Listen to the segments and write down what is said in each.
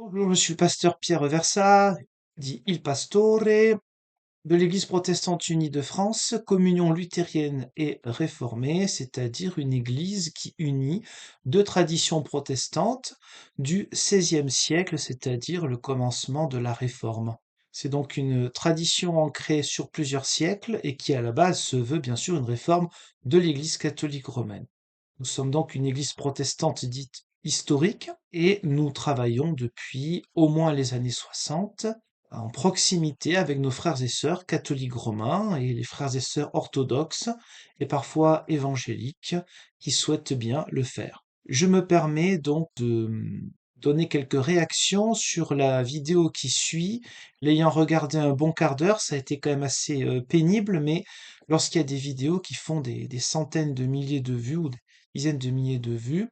Bonjour, je suis le pasteur Pierre Versat, dit Il Pastore, de l'Église protestante unie de France, communion luthérienne et réformée, c'est-à-dire une église qui unit deux traditions protestantes du XVIe siècle, c'est-à-dire le commencement de la Réforme. C'est donc une tradition ancrée sur plusieurs siècles et qui à la base se veut bien sûr une réforme de l'Église catholique romaine. Nous sommes donc une église protestante dite historique et nous travaillons depuis au moins les années 60 en proximité avec nos frères et sœurs catholiques romains et les frères et sœurs orthodoxes et parfois évangéliques qui souhaitent bien le faire. Je me permets donc de donner quelques réactions sur la vidéo qui suit. L'ayant regardé un bon quart d'heure, ça a été quand même assez pénible, mais lorsqu'il y a des vidéos qui font des centaines de milliers de vues ou dizaines de milliers de vues,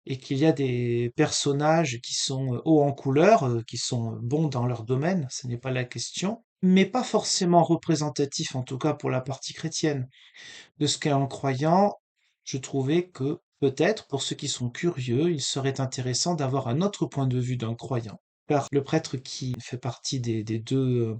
et qu'il y a des personnages qui sont hauts en couleur, qui sont bons dans leur domaine, ce n'est pas la question, mais pas forcément représentatifs, en tout cas pour la partie chrétienne, de ce qu'est un croyant. Je trouvais que peut-être, pour ceux qui sont curieux, il serait intéressant d'avoir un autre point de vue d'un croyant. Car le prêtre qui fait partie des deux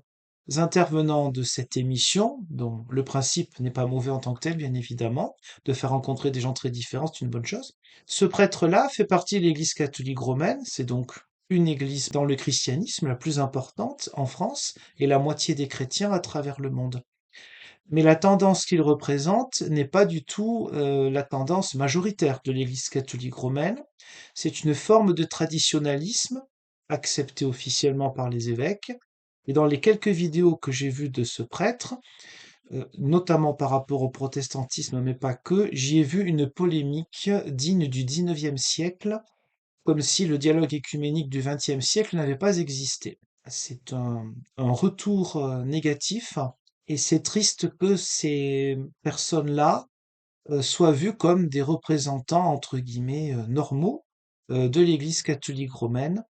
intervenants de cette émission, dont le principe n'est pas mauvais en tant que tel, bien évidemment, de faire rencontrer des gens très différents, c'est une bonne chose. Ce prêtre-là fait partie de l'Église catholique romaine, c'est donc une église dans le christianisme la plus importante en France et la moitié des chrétiens à travers le monde. Mais la tendance qu'il représente n'est pas du tout la tendance majoritaire de l'Église catholique romaine. C'est une forme de traditionnalisme acceptée officiellement par les évêques. Et dans les quelques vidéos que j'ai vues de ce prêtre, notamment par rapport au protestantisme, mais pas que, j'y ai vu une polémique digne du XIXe siècle, comme si le dialogue écuménique du XXe siècle n'avait pas existé. C'est un retour négatif, et c'est triste que ces personnes-là soient vues comme des représentants, entre guillemets, normaux de l'Église catholique romaine,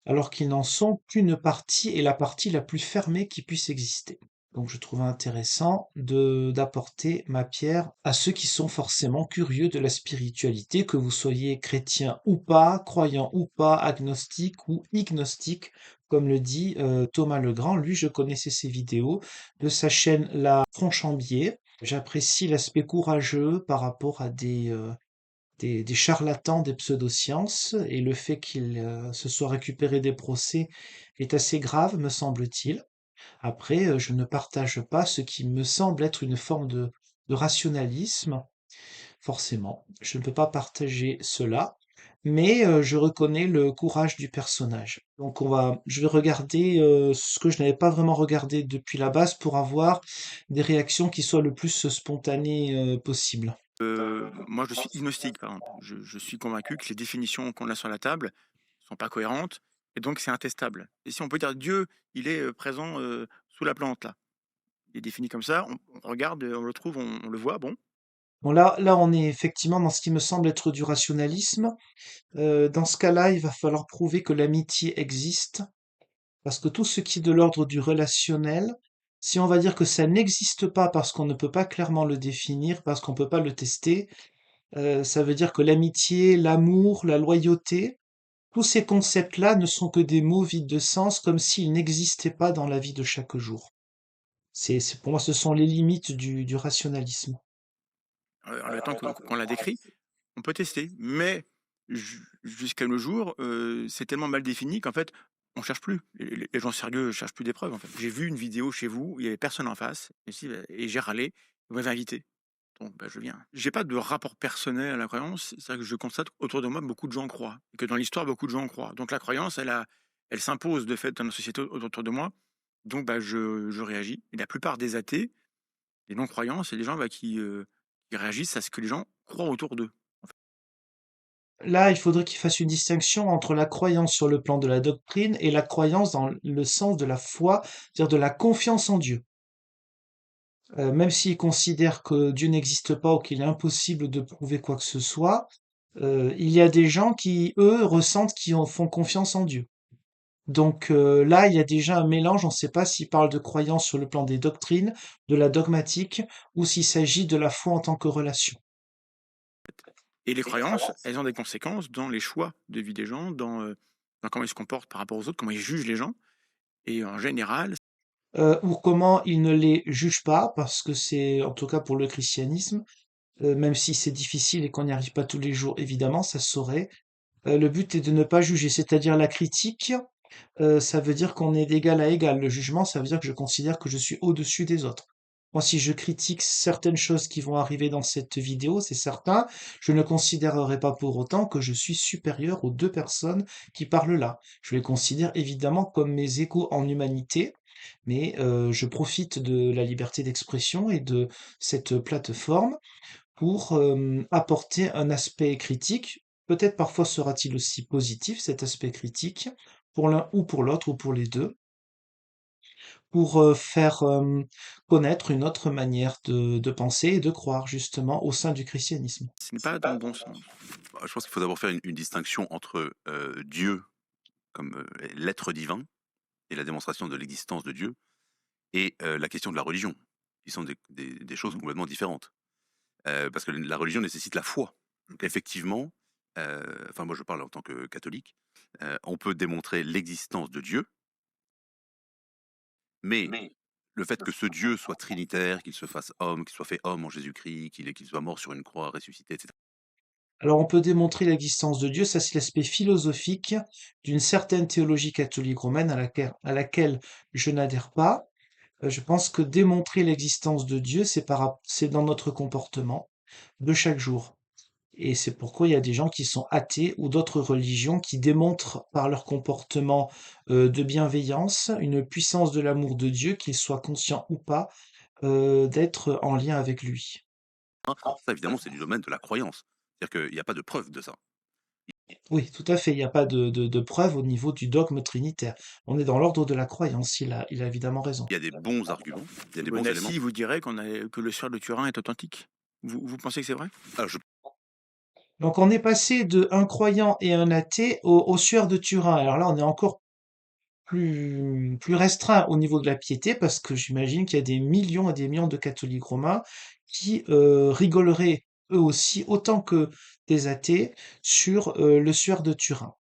alors qu'ils n'en sont qu'une partie et la partie la plus fermée qui puisse exister. Donc je trouve intéressant d'apporter ma pierre à ceux qui sont forcément curieux de la spiritualité, que vous soyez chrétien ou pas, croyant ou pas, agnostique ou ignostique, comme le dit Thomas Legrand. Lui, je connaissais ses vidéos de sa chaîne La Tronchambier. J'apprécie l'aspect courageux par rapport à des charlatans des pseudosciences, et le fait qu'il se soit récupéré des procès est assez grave, me semble-t-il. Après, je ne partage pas ce qui me semble être une forme de rationalisme, forcément. Je ne peux pas partager cela, mais je reconnais le courage du personnage. Donc je vais regarder ce que je n'avais pas vraiment regardé depuis la base pour avoir des réactions qui soient le plus spontanées possible. Moi, je suis agnostique, par exemple. Je suis convaincu que les définitions qu'on a sur la table sont pas cohérentes et donc c'est intestable. Et si on peut dire Dieu, il est présent sous la plante là, il est défini comme ça, on regarde, on le trouve, on le voit, bon. Bon là, on est effectivement dans ce qui me semble être du rationalisme. Dans ce cas-là, il va falloir prouver que l'amitié existe, parce que tout ce qui est de l'ordre du relationnel, si on va dire que ça n'existe pas parce qu'on ne peut pas clairement le définir, parce qu'on ne peut pas le tester, ça veut dire que l'amitié, l'amour, la loyauté, tous ces concepts-là ne sont que des mots vides de sens, comme s'ils n'existaient pas dans la vie de chaque jour. Pour moi, ce sont les limites du rationalisme. En le temps qu'on l'a décrit, on peut tester, mais jusqu'à nos jours, c'est tellement mal défini qu'en fait, on cherche plus. Les gens sérieux cherchent plus des preuves. En fait. J'ai vu une vidéo chez vous, il y avait personne en face, et j'ai râlé. Vous m'avez invité. Donc, bah, je viens. J'ai pas de rapport personnel à la croyance. C'est vrai que je constate qu'autour de moi, beaucoup de gens croient. Et que dans l'histoire, beaucoup de gens croient. Donc, la croyance, elle s'impose de fait dans la société autour de moi. Donc, bah, je réagis. Et la plupart des athées, les non-croyants, c'est des gens qui réagissent à ce que les gens croient autour d'eux. Là, il faudrait qu'il fasse une distinction entre la croyance sur le plan de la doctrine et la croyance dans le sens de la foi, c'est-à-dire de la confiance en Dieu. Même s'il considère que Dieu n'existe pas ou qu'il est impossible de prouver quoi que ce soit, il y a des gens qui, eux, ressentent qu'ils font confiance en Dieu. Donc là, il y a déjà un mélange, on ne sait pas s'il parle de croyance sur le plan des doctrines, de la dogmatique, ou s'il s'agit de la foi en tant que relation. Et les croyances, elles ont des conséquences dans les choix de vie des gens, dans comment il se comporte par rapport aux autres, comment il juge les gens. Et en général, Ou comment il ne les juge pas, parce que c'est, en tout cas pour le christianisme, même si c'est difficile et qu'on n'y arrive pas tous les jours, évidemment, ça se saurait. Le but est de ne pas juger, c'est-à-dire la critique, ça veut dire qu'on est d'égal à égal. Le jugement, ça veut dire que je considère que je suis au-dessus des autres. Moi, si je critique certaines choses qui vont arriver dans cette vidéo, c'est certain, je ne considérerai pas pour autant que je suis supérieur aux deux personnes qui parlent là. Je les considère évidemment comme mes égaux en humanité, mais je profite de la liberté d'expression et de cette plateforme pour apporter un aspect critique. Peut-être parfois sera-t-il aussi positif, cet aspect critique, pour l'un ou pour l'autre ou pour les deux, pour faire connaître une autre manière de penser et de croire justement au sein du christianisme. ce n'est pas dans le bon sens. Bah, je pense qu'il faut d'abord faire une distinction entre Dieu comme l'être divin et la démonstration de l'existence de Dieu et la question de la religion, qui sont des choses complètement différentes. Parce que la religion nécessite la foi. Donc effectivement, enfin moi je parle en tant que catholique, on peut démontrer l'existence de Dieu, mais le fait que ce Dieu soit trinitaire, qu'il se fasse homme, qu'il soit fait homme en Jésus-Christ, qu'il soit mort sur une croix, ressuscité, etc. Alors on peut démontrer l'existence de Dieu, ça c'est l'aspect philosophique d'une certaine théologie catholique romaine à laquelle je n'adhère pas. Je pense que démontrer l'existence de Dieu, c'est dans notre comportement de chaque jour. Et c'est pourquoi il y a des gens qui sont athées ou d'autres religions qui démontrent par leur comportement de bienveillance une puissance de l'amour de Dieu, qu'ils soient conscients ou pas d'être en lien avec lui. Ça évidemment c'est du domaine de la croyance. C'est-à-dire qu'il n'y a pas de preuve de ça. Oui, tout à fait, il n'y a pas de preuve au niveau du dogme trinitaire. On est dans l'ordre de la croyance, il a évidemment raison. Il y a des bons arguments, il y a des bons éléments. Bonassi vous dirait que le suaire de Turin est authentique. Vous pensez que c'est vrai? Alors, je Donc on est passé de un croyant et un athée au suaire de Turin. Alors là, on est encore plus restreint au niveau de la piété, parce que j'imagine qu'il y a des millions et des millions de catholiques romains qui rigoleraient eux aussi, autant que des athées, sur le suaire de Turin.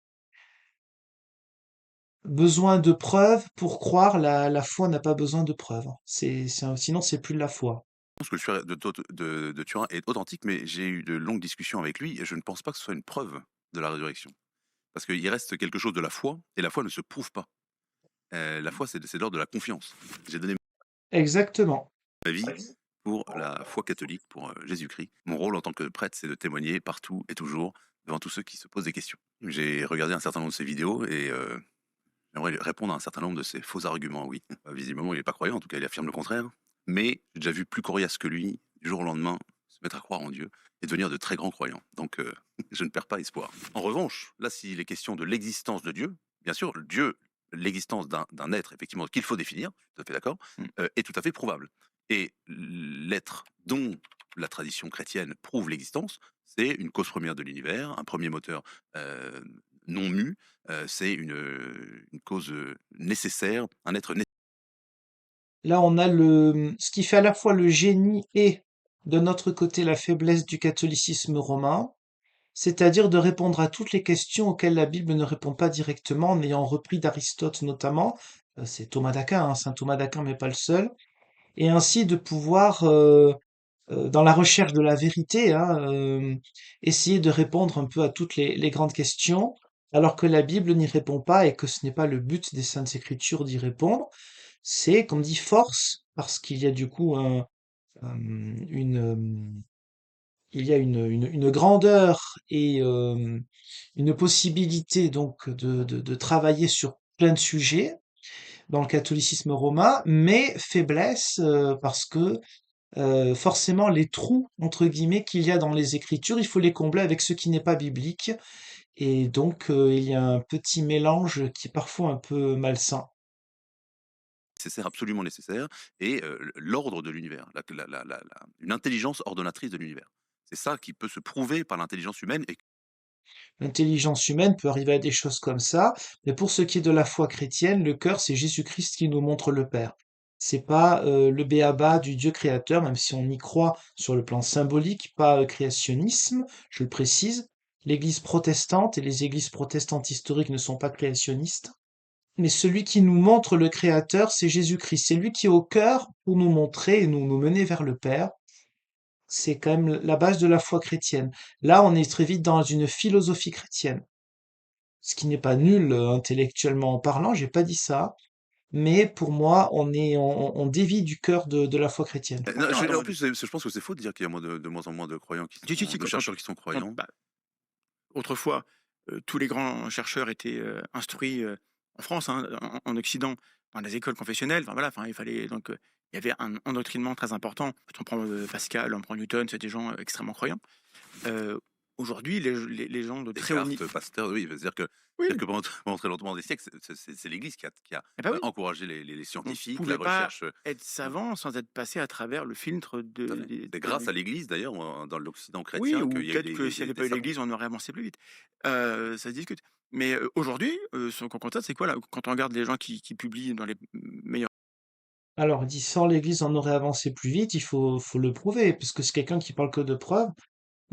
Besoin de preuves pour croire, la foi n'a pas besoin de preuves. Sinon, c'est plus de la foi. pense que le suaire de Turin est authentique, mais j'ai eu de longues discussions avec lui et je ne pense pas que ce soit une preuve de la résurrection. Parce qu'il reste quelque chose de la foi et la foi ne se prouve pas. La foi, c'est de l'ordre de la confiance. J'ai donné Exactement. ma vie pour la foi catholique, pour Jésus-Christ. Mon rôle en tant que prêtre, c'est de témoigner partout et toujours devant tous ceux qui se posent des questions. J'ai regardé un certain nombre de ses vidéos et j'aimerais répondre à un certain nombre de ses faux arguments, oui. Visiblement, il n'est pas croyant, en tout cas, il affirme le contraire. Mais j'ai déjà vu plus coriace que lui, du jour au lendemain, se mettre à croire en Dieu et devenir de très grands croyants. Donc, je ne perds pas espoir. En revanche, là, s'il est question de l'existence de Dieu, bien sûr, Dieu, l'existence d'un être, effectivement, qu'il faut définir, je suis tout à fait d'accord, est tout à fait prouvable. Et l'être dont la tradition chrétienne prouve l'existence, c'est une cause première de l'univers, un premier moteur non mu, c'est une cause nécessaire, un être nécessaire. Là, on a ce qui fait à la fois le génie et, de notre côté, la faiblesse du catholicisme romain, c'est-à-dire de répondre à toutes les questions auxquelles la Bible ne répond pas directement, en ayant repris d'Aristote notamment. C'est Thomas d'Aquin, hein, saint Thomas d'Aquin, mais pas le seul. Et ainsi de pouvoir, dans la recherche de la vérité, hein, essayer de répondre un peu à toutes les grandes questions, alors que la Bible n'y répond pas et que ce n'est pas le but des Saintes Écritures d'y répondre. C'est, comme dit, force, parce qu'il y a du coup une, il y a une grandeur et une possibilité donc de travailler sur plein de sujets dans le catholicisme romain, mais faiblesse parce que forcément les «trous» entre guillemets qu'il y a dans les Écritures, il faut les combler avec ce qui n'est pas biblique, et donc il y a un petit mélange qui est parfois un peu malsain. Nécessaire, absolument nécessaire, et l'ordre de l'univers, une intelligence ordonnatrice de l'univers. C'est ça qui peut se prouver par l'intelligence humaine et L'intelligence humaine peut arriver à des choses comme ça, mais pour ce qui est de la foi chrétienne, le cœur, c'est Jésus-Christ qui nous montre le Père. C'est pas le b.a.-ba du Dieu créateur, même si on y croit sur le plan symbolique, pas créationnisme, je le précise, L'Église protestante et les églises protestantes historiques ne sont pas créationnistes. Mais celui qui nous montre le Créateur, c'est Jésus-Christ. C'est lui qui est au cœur pour nous montrer et nous mener vers le Père. C'est quand même la base de la foi chrétienne. Là, on est très vite dans une philosophie chrétienne. Ce qui n'est pas nul intellectuellement parlant, j'ai pas dit ça. Mais pour moi, on dévie du cœur de la foi chrétienne. Non, Non, en attends, plus, je pense que c'est faux de dire qu'il y a de moins en moins de croyants si, de chercheurs qui sont croyants. bah, autrefois, tous les grands chercheurs étaient instruits en France, hein, en Occident, dans les écoles confessionnelles. Enfin voilà, enfin il fallait donc il y avait un endoctrinement très important. Quand on prend Pascal, on prend Newton, c'est des gens extrêmement croyants. Euh, Aujourd'hui, les gens de très haut niveau, Descartes, Pasteur, oui, oui, c'est-à-dire que pendant très longtemps, des siècles, c'est l'Église qui a eh ben oui, encouragé les on ne scientifiques, la pouvait pas recherche. être savant sans être passé à travers le filtre Tout à fait. C'est grâce à l'Église, d'ailleurs, dans l'Occident oui, chrétien, ou qu'il y a eu peut-être que s'il n'y avait des pas eu savants. l'église, on aurait avancé plus vite. Ça se discute. Mais aujourd'hui, ce qu'on constate, c'est quoi là? Quand on regarde les gens qui publient dans les meilleurs. Alors, dit sans l'Église, on aurait avancé plus vite, faut le prouver, parce que c'est quelqu'un qui parle que de preuves.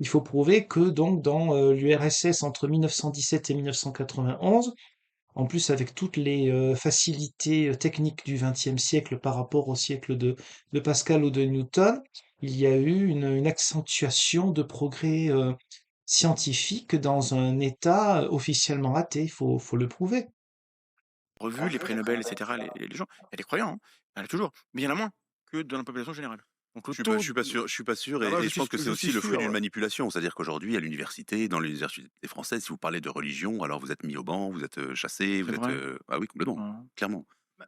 Il faut prouver que donc dans l'URSS entre 1917 et 1991, en plus avec toutes les facilités techniques du XXe siècle par rapport au siècle de Pascal ou de Newton, il y a eu une accentuation de progrès scientifique dans un état officiellement athée, faut le prouver. Revues, les prix Nobel, et cetera, les gens, il y a des croyants, hein, il y en a toujours, mais il y en a moins que dans la population générale. Donc le taux Je suis pas sûr, je suis pas sûr, ah bah, et je pense que c'est je suis aussi le fruit sûr, d'une manipulation. C'est-à-dire qu'aujourd'hui, à l'université, dans les universités françaises, si vous parlez de religion, alors vous êtes mis au banc, vous êtes chassé, c'est vous êtes, vrai. ah oui, complètement, Mmh. clairement. Bah,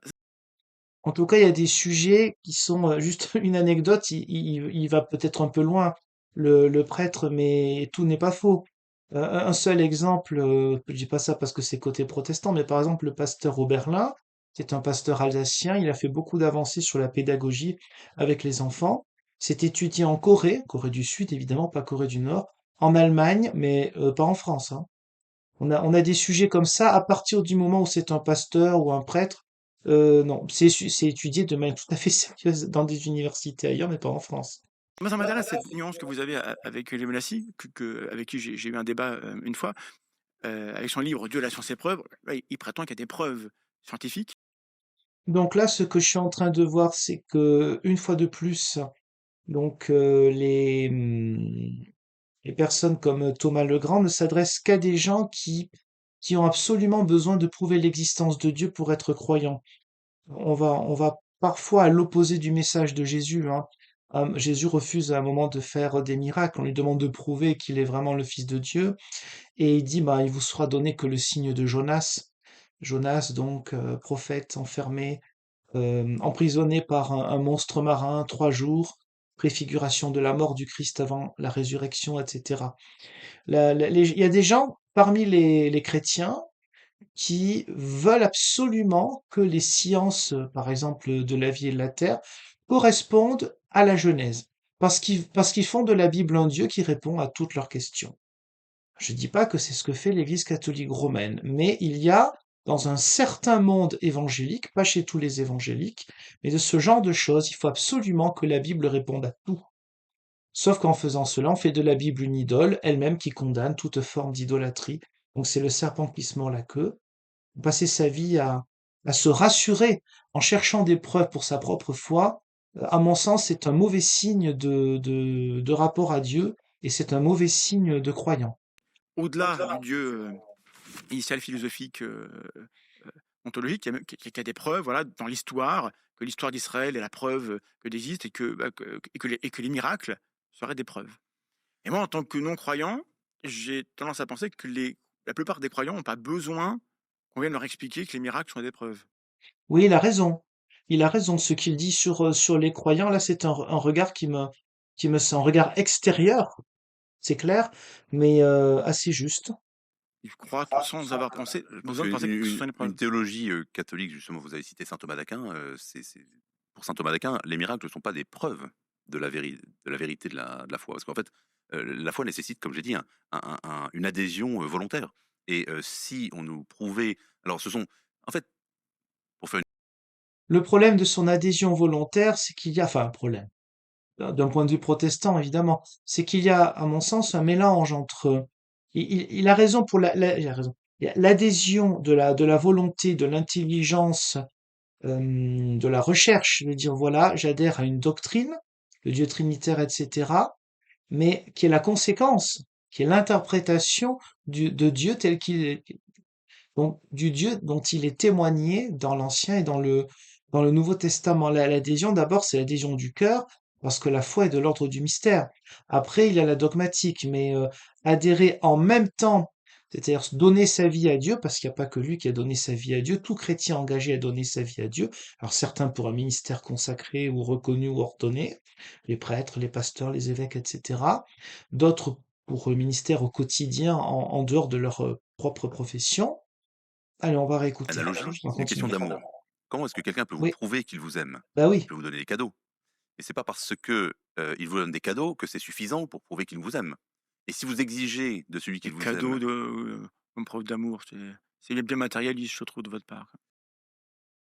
En tout cas, il y a des sujets qui sont juste une anecdote, il va peut-être un peu loin, le prêtre, mais tout n'est pas faux. Un seul exemple, je dis pas ça parce que c'est côté protestant, mais par exemple le pasteur Oberlin, qui est un pasteur alsacien, il a fait beaucoup d'avancées sur la pédagogie avec les enfants. C'est étudié en Corée, Corée du Sud évidemment, pas Corée du Nord, en Allemagne, mais pas en France, hein. On a des sujets comme ça à partir du moment où c'est un pasteur ou un prêtre. Non, c'est étudié de manière tout à fait sérieuse dans des universités ailleurs, mais pas en France. moi ça m'intéresse cette nuance que vous avez avec Léo Menassi, avec qui j'ai eu un débat une fois, avec son livre Dieu, la science et preuves, là, il prétend qu'il y a des preuves scientifiques. Donc là, ce que je suis en train de voir, c'est que une fois de plus, donc les personnes comme Thomas Legrand ne s'adressent qu'à des gens qui ont absolument besoin de prouver l'existence de Dieu pour être croyants. On va parfois à l'opposé du message de Jésus, hein. Jésus refuse à un moment de faire des miracles. On lui demande de prouver qu'il est vraiment le Fils de Dieu. Et il dit, bah, il vous sera donné que le signe de Jonas. Jonas, donc, prophète enfermé, emprisonné par un monstre marin 3 jours, préfiguration de la mort du Christ avant la résurrection, etc. Il y a des gens parmi les chrétiens qui veulent absolument que les sciences, par exemple, de la vie et de la terre, correspondent à la Genèse. Parce qu'ils font de la Bible un Dieu qui répond à toutes leurs questions. Je dis pas que c'est ce que fait l'Église catholique romaine, mais il y a, dans un certain monde évangélique, pas chez tous les évangéliques, mais de ce genre de choses, il faut absolument que la Bible réponde à tout. Sauf qu'en faisant cela, on fait de la Bible une idole, elle-même qui condamne toute forme d'idolâtrie. Donc c'est le serpent qui se mord la queue. Passer sa vie à se rassurer en cherchant des preuves pour sa propre foi, à mon sens, c'est un mauvais signe de rapport à Dieu et c'est un mauvais signe de croyant. Au-delà du Dieu initial philosophique, ontologique, il y a des preuves, voilà, dans l'histoire, que l'histoire d'Israël est la preuve que existe et que les miracles seraient des preuves. Et moi, en tant que non-croyant, j'ai tendance à penser que la plupart des croyants n'ont pas besoin qu'on vienne leur expliquer que les miracles sont des preuves. Oui, il a raison. Il a raison. Ce qu'il dit sur les croyants, là, c'est un regard c'est un regard extérieur, c'est clair, mais assez juste. Ils croient sans avoir pensé, Parce besoin de penser que ce sont des une preuves. théologie catholique, justement, vous avez cité saint Thomas d'Aquin, pour saint Thomas d'Aquin, les miracles ne sont pas des preuves de la vérité de la foi. Parce qu'en fait, la foi nécessite, comme j'ai dit, une adhésion volontaire. Et si on nous prouvait. Alors, ce sont. En fait, pour faire Le problème de son adhésion volontaire, c'est qu'il y a, enfin, un problème, d'un point de vue protestant, évidemment, c'est qu'il y a, à mon sens, un mélange entre il a raison pour il a raison. L'adhésion de la volonté, de l'intelligence, de la recherche, de dire voilà, j'adhère à une doctrine, le Dieu trinitaire, etc., mais qui est la conséquence, qui est l'interprétation de Dieu tel qu'il est, donc du Dieu dont il est témoigné dans l'Ancien et dans le Nouveau Testament. L'adhésion, d'abord, c'est l'adhésion du cœur, parce que la foi est de l'ordre du mystère. Après, il y a la dogmatique, mais adhérer en même temps, c'est-à-dire donner sa vie à Dieu, parce qu'il n'y a pas que lui qui a donné sa vie à Dieu, tout chrétien engagé a donné sa vie à Dieu. Alors certains pour un ministère consacré ou reconnu ou ordonné, les prêtres, les pasteurs, les évêques, etc. D'autres pour le ministère au quotidien en dehors de leur propre profession. Allez, on va réécouter. Analogie, On va c'est une question continuer. d'amour. Comment est-ce que quelqu'un peut vous Oui, prouver qu'il vous aime? bah Il oui, peut vous donner des cadeaux. Et c'est pas parce que il vous donne des cadeaux que c'est suffisant pour prouver qu'il vous aime. Et si vous exigez de celui qui Les vous aime, cadeaux comme preuve d'amour, c'est bien matérialiste, je trouve, de votre part.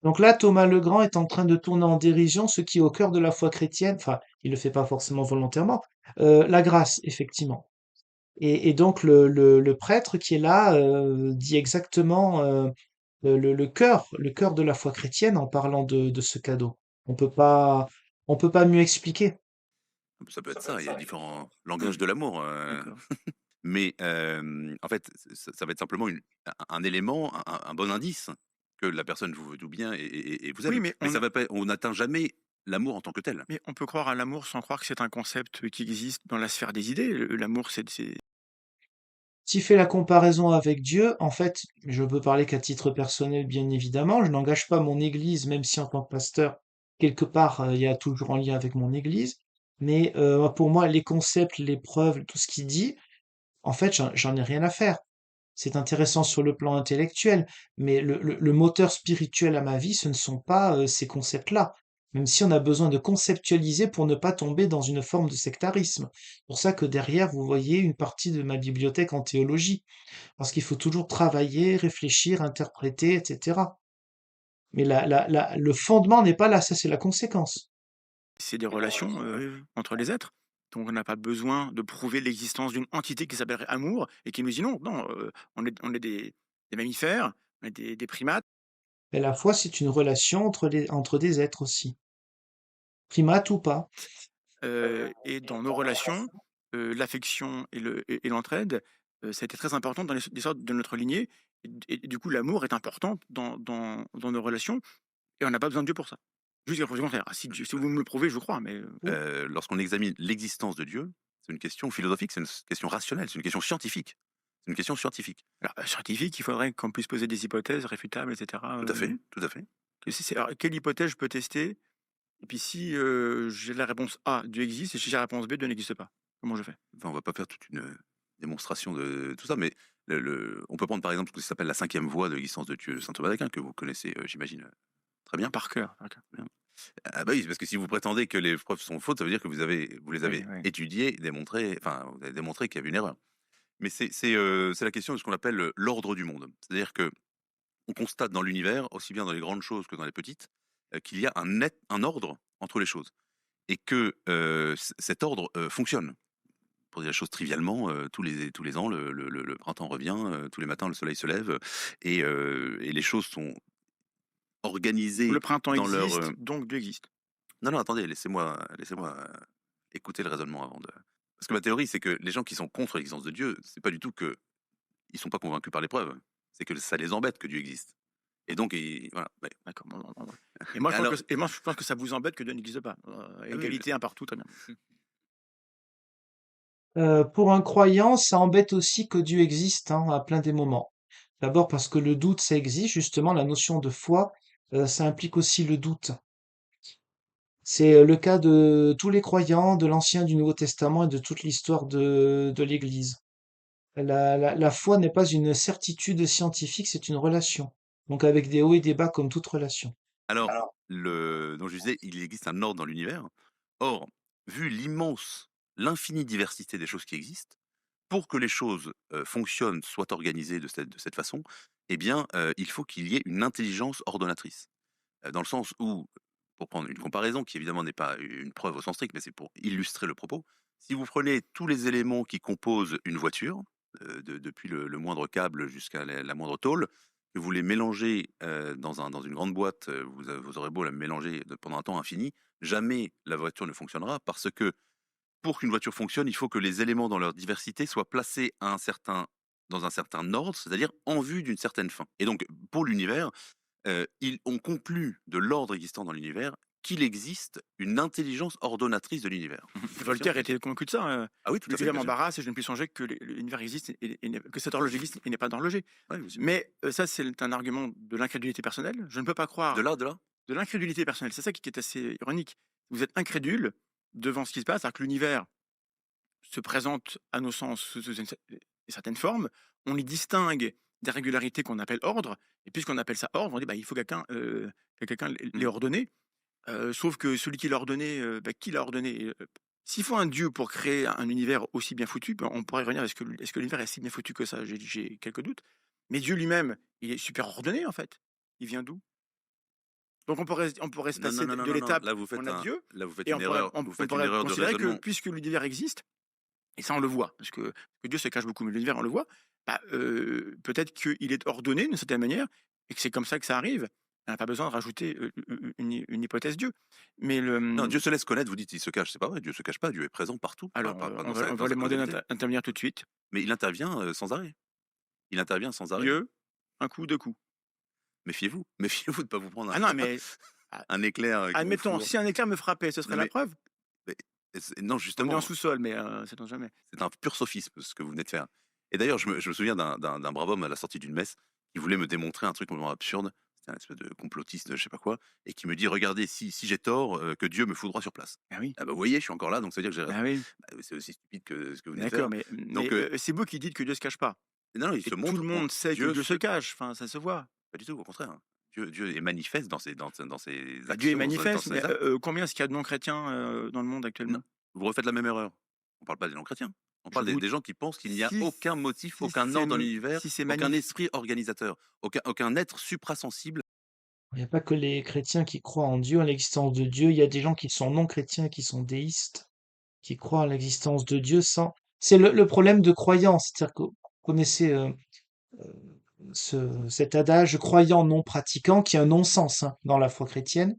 donc là, Thomas Legrand est en train de tourner en dérision ce qui est au cœur de la foi chrétienne, enfin, il le fait pas forcément volontairement, la grâce, effectivement. Et donc le prêtre qui est là dit exactement le cœur de la foi chrétienne en parlant de ce cadeau. On peut pas, on peut pas mieux expliquer. ça peut être ça, il y a différents langages de l'amour. D'accord. Mais en fait, ça va être simplement un élément, un bon indice que la personne vous veut tout bien et vous Oui, aime. Mais ça va pas, on n'atteint jamais l'amour en tant que tel. mais on peut croire à l'amour sans croire que c'est un concept qui existe dans la sphère des idées. L'amour, c'est S'il fait la comparaison avec Dieu, en fait, je peux parler qu'à titre personnel, bien évidemment, je n'engage pas mon église, même si en tant que pasteur, quelque part, il y a toujours en lien avec mon église. Mais pour moi, les concepts, les preuves, tout ce qu'il dit, en fait, j'en ai rien à faire. C'est intéressant sur le plan intellectuel, mais le moteur spirituel à ma vie, ce ne sont pas ces concepts-là. Même si on a besoin de conceptualiser pour ne pas tomber dans une forme de sectarisme. C'est pour ça que derrière, vous voyez une partie de ma bibliothèque en théologie, parce qu'il faut toujours travailler, réfléchir, interpréter, etc. Mais le fondement n'est pas là, ça c'est la conséquence. des relations entre les êtres. Donc on n'a pas besoin de prouver l'existence d'une entité qui s'appellerait amour et qui nous dit non, non, on est des mammifères, on est des primates. Et la foi, c'est une relation entre des êtres aussi, primates ou pas. Et dans nos relations, l'affection et l'entraide, ça a été très important dans l'histoire de notre lignée et du coup, l'amour est important dans nos relations et on n'a pas besoin de Dieu pour ça. Juste la preuve du contraire. Ah, si vous me le prouvez, je vous crois, mais Oui. Lorsqu'on examine l'existence de Dieu, c'est une question philosophique, c'est une question rationnelle, c'est une question scientifique. C'est une question scientifique. alors, scientifique, il faudrait qu'on puisse poser des hypothèses réfutables et cetera, Tout à fait, tout à fait. alors quelle hypothèse je peux tester? Et puis si, j'ai la réponse A, Dieu existe et si j'ai la réponse B, Dieu n'existe pas. Comment je fais? Enfin, on va pas faire toute une démonstration de tout ça, mais on peut prendre par exemple ce qui s'appelle la cinquième voie de l'existence de Dieu, saint Thomas d'Aquin, que vous connaissez, j'imagine, très bien. Par cœur, par cœur. Bien. Ah bah oui, parce que si vous prétendez que les preuves sont fausses, ça veut dire que vous les Oui, avez oui. étudiées, démontrées, enfin, vous avez démontré qu'il y avait une erreur. Mais c'est la question de ce qu'on appelle l'ordre du monde. C'est-à-dire que on constate dans l'univers, aussi bien dans les grandes choses que dans les petites, qu'il y a un ordre entre les choses et que cet ordre fonctionne. Pour dire les choses trivialement, tous les ans, le printemps revient, tous les matins, le soleil se lève et les choses sont Le organisées printemps dans leur. existe, donc Dieu existe. Non, non, attendez, laissez-moi écouter le raisonnement avant de. Parce que ma théorie, c'est que les gens qui sont contre l'existence de Dieu, c'est pas du tout que ils sont pas convaincus par les preuves, c'est que ça les embête que Dieu existe. Et donc, voilà. Ouais. D'accord, bon. Et moi, Alors, je pense que ça vous embête que Dieu n'existe pas. ah oui, Égalité un partout, très bien. Pour un croyant, ça embête aussi que Dieu existe hein, à plein des moments. D'abord parce que le doute, ça existe, justement, la notion de foi, ça implique aussi le doute. C'est le cas de tous les croyants de l'Ancien et du Nouveau Testament et de toute l'histoire de l'Église. La foi n'est pas une certitude scientifique, c'est une relation. Donc avec des hauts et des bas comme toute relation. alors, donc je disais, il existe un ordre dans l'univers. Or, vu l'infinie diversité des choses qui existent, pour que les choses fonctionnent, soient organisées de cette façon, eh bien, il faut qu'il y ait une intelligence ordonnatrice. Dans le sens où, pour prendre une comparaison qui évidemment n'est pas une preuve au sens strict, mais c'est pour illustrer le propos, si vous prenez tous les éléments qui composent une voiture, depuis le moindre câble jusqu'à la moindre tôle, que vous les mélangez dans une grande boîte, vous aurez beau la mélanger pendant un temps infini, jamais la voiture ne fonctionnera parce que pour qu'une voiture fonctionne, il faut que les éléments dans leur diversité soient placés dans un certain ordre, c'est-à-dire en vue d'une certaine fin. Et donc, pour l'univers, on conclut de l'ordre existant dans l'univers qu'il existe une intelligence ordonnatrice de l'univers. Voltaire était convaincu de ça. Ah oui, tout à fait, L'univers bien sûr. m'embarrasse et je ne puis songer que l'univers existe que cette horloge existe et n'est pas d'horloger. Ouais, bien sûr. Mais ça, c'est un argument de l'incrédulité personnelle. Je ne peux pas croire De là, de l'incrédulité personnelle. C'est ça qui est assez ironique. Vous êtes incrédule devant ce qui se passe, alors que l'univers se présente à nos sens sous une certaine forme. On y distingue des régularités qu'on appelle ordre. Et puisqu'on appelle ça ordre, on dit bah, il faut que quelqu'un les ordonné. Sauf que celui qui l'a ordonné, qui l'a ordonné? S'il faut un dieu pour créer un univers aussi bien foutu, ben, on pourrait revenir, est-ce que l'univers est si bien foutu que ça? J'ai quelques doutes. Mais Dieu lui-même, il est super ordonné, en fait. Il vient d'où? Donc on pourrait se non, passer non, non, de non, non, non. l'étape on a Dieu, Là, vous faites et on une pourrait erreur, on vous on faites une pourrait erreur de considérer que raisonnement. puisque l'univers existe, et ça on le voit, parce que Dieu se cache beaucoup, mais l'univers on le voit, bah, peut-être qu'il est ordonné d'une certaine manière, et que c'est comme ça que ça arrive. On n'a pas besoin de rajouter, une hypothèse Dieu. Mais Non, Dieu se laisse connaître, vous dites il se cache, c'est pas vrai, Dieu se cache pas, Dieu est présent partout, alors, pas on dans va sa on dans va lui sa demander causalité. d'intervenir tout de suite. Mais il intervient sans arrêt. Il intervient sans arrêt. Dieu, un coup, 2 coups. Méfiez-vous, méfiez-vous de pas vous prendre Ah non, mais a un éclair qui vous admettons, fourre. si un éclair me frappait, ce serait Non la mais, preuve? mais non, On est en justement, sous-sol, mais sait-on jamais. c'est un pur sophisme ce que vous venez de faire. Et d'ailleurs, je me souviens d'un brave homme à la sortie d'une messe qui voulait me démontrer un truc complètement absurde. C'était un espèce de complotiste, je sais pas quoi, et qui me dit regardez, si j'ai tort, que Dieu me foudroie sur place. Ah oui, Ah bah vous voyez, je suis encore là, donc ça veut dire que j'ai raison. ah oui, Bah, c'est aussi stupide que ce que vous venez de d'accord, faire. mais Donc c'est vous qui dites que Dieu se cache pas, non, il et se tout le montre. monde sait que Dieu Dieu se se cache, enfin, ça se voit. Pas du tout, au contraire, hein. Dieu est manifeste dans ses Bah, Dieu est actions, dans manifeste, mais ses actes. combien est-ce qu'il y a de non-chrétiens, dans le monde Non, actuellement? vous refaites la même erreur. On parle pas des non-chrétiens. On Je parle des vous des gens qui pensent qu'il n'y a si aucun motif, si aucun c'est ordre dans l'univers, si c'est aucun manif esprit organisateur, aucun être suprasensible. Il n'y a pas que les chrétiens qui croient en Dieu, en l'existence de Dieu. Il y a des gens qui sont non chrétiens, qui sont déistes, qui croient en l'existence de Dieu sans. C'est le problème de croyance. C'est-à-dire que vous connaissez cet adage croyant non pratiquant qui est un non-sens hein, dans la foi chrétienne.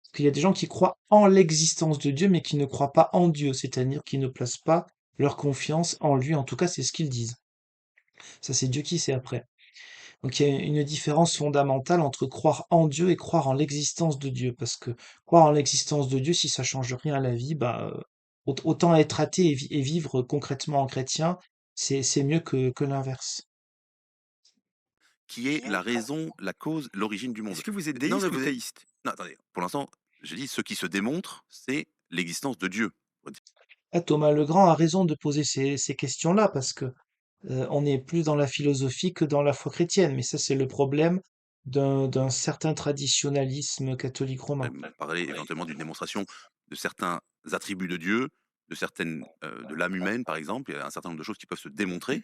Parce qu'il y a des gens qui croient en l'existence de Dieu, mais qui ne croient pas en Dieu, c'est-à-dire qui ne placent pas leur confiance en lui. En tout cas, c'est ce qu'ils disent. Ça, c'est Dieu qui sait après. Donc il y a une différence fondamentale entre croire en Dieu et croire en l'existence de Dieu. Parce que croire en l'existence de Dieu, si ça change rien à la vie, bah, autant être athée et vivre concrètement en chrétien, c'est mieux que l'inverse. Qui est la raison, la cause, l'origine du monde. est-ce que vous êtes Non, mais déiste ou vous êtes théiste? non, attendez, pour l'instant, j'ai dit ce qui se démontre, c'est l'existence de Dieu. Ah, Thomas Legrand a raison de poser ces questions-là, parce que on est plus dans la philosophie que dans la foi chrétienne. Mais ça, c'est le problème d'un certain traditionnalisme catholique romain. Parler éventuellement d'une démonstration de certains attributs de Dieu, de l'âme humaine, par exemple. Il y a un certain nombre de choses qui peuvent se démontrer.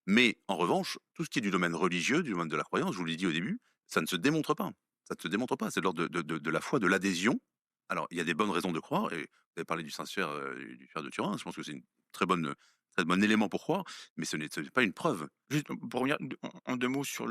Mais en revanche, tout ce qui est du domaine religieux, du domaine de la croyance, je vous l'ai dit au début, ça ne se démontre pas. Ça ne se démontre pas. C'est de l'ordre de la foi, de l'adhésion. Alors, il y a des bonnes raisons de croire, et vous avez parlé du Saint-Suaire, du Fer de Turin. Je pense que c'est une très bon élément pour croire, mais ce n'est pas une preuve. Juste pour revenir en 2 mots sur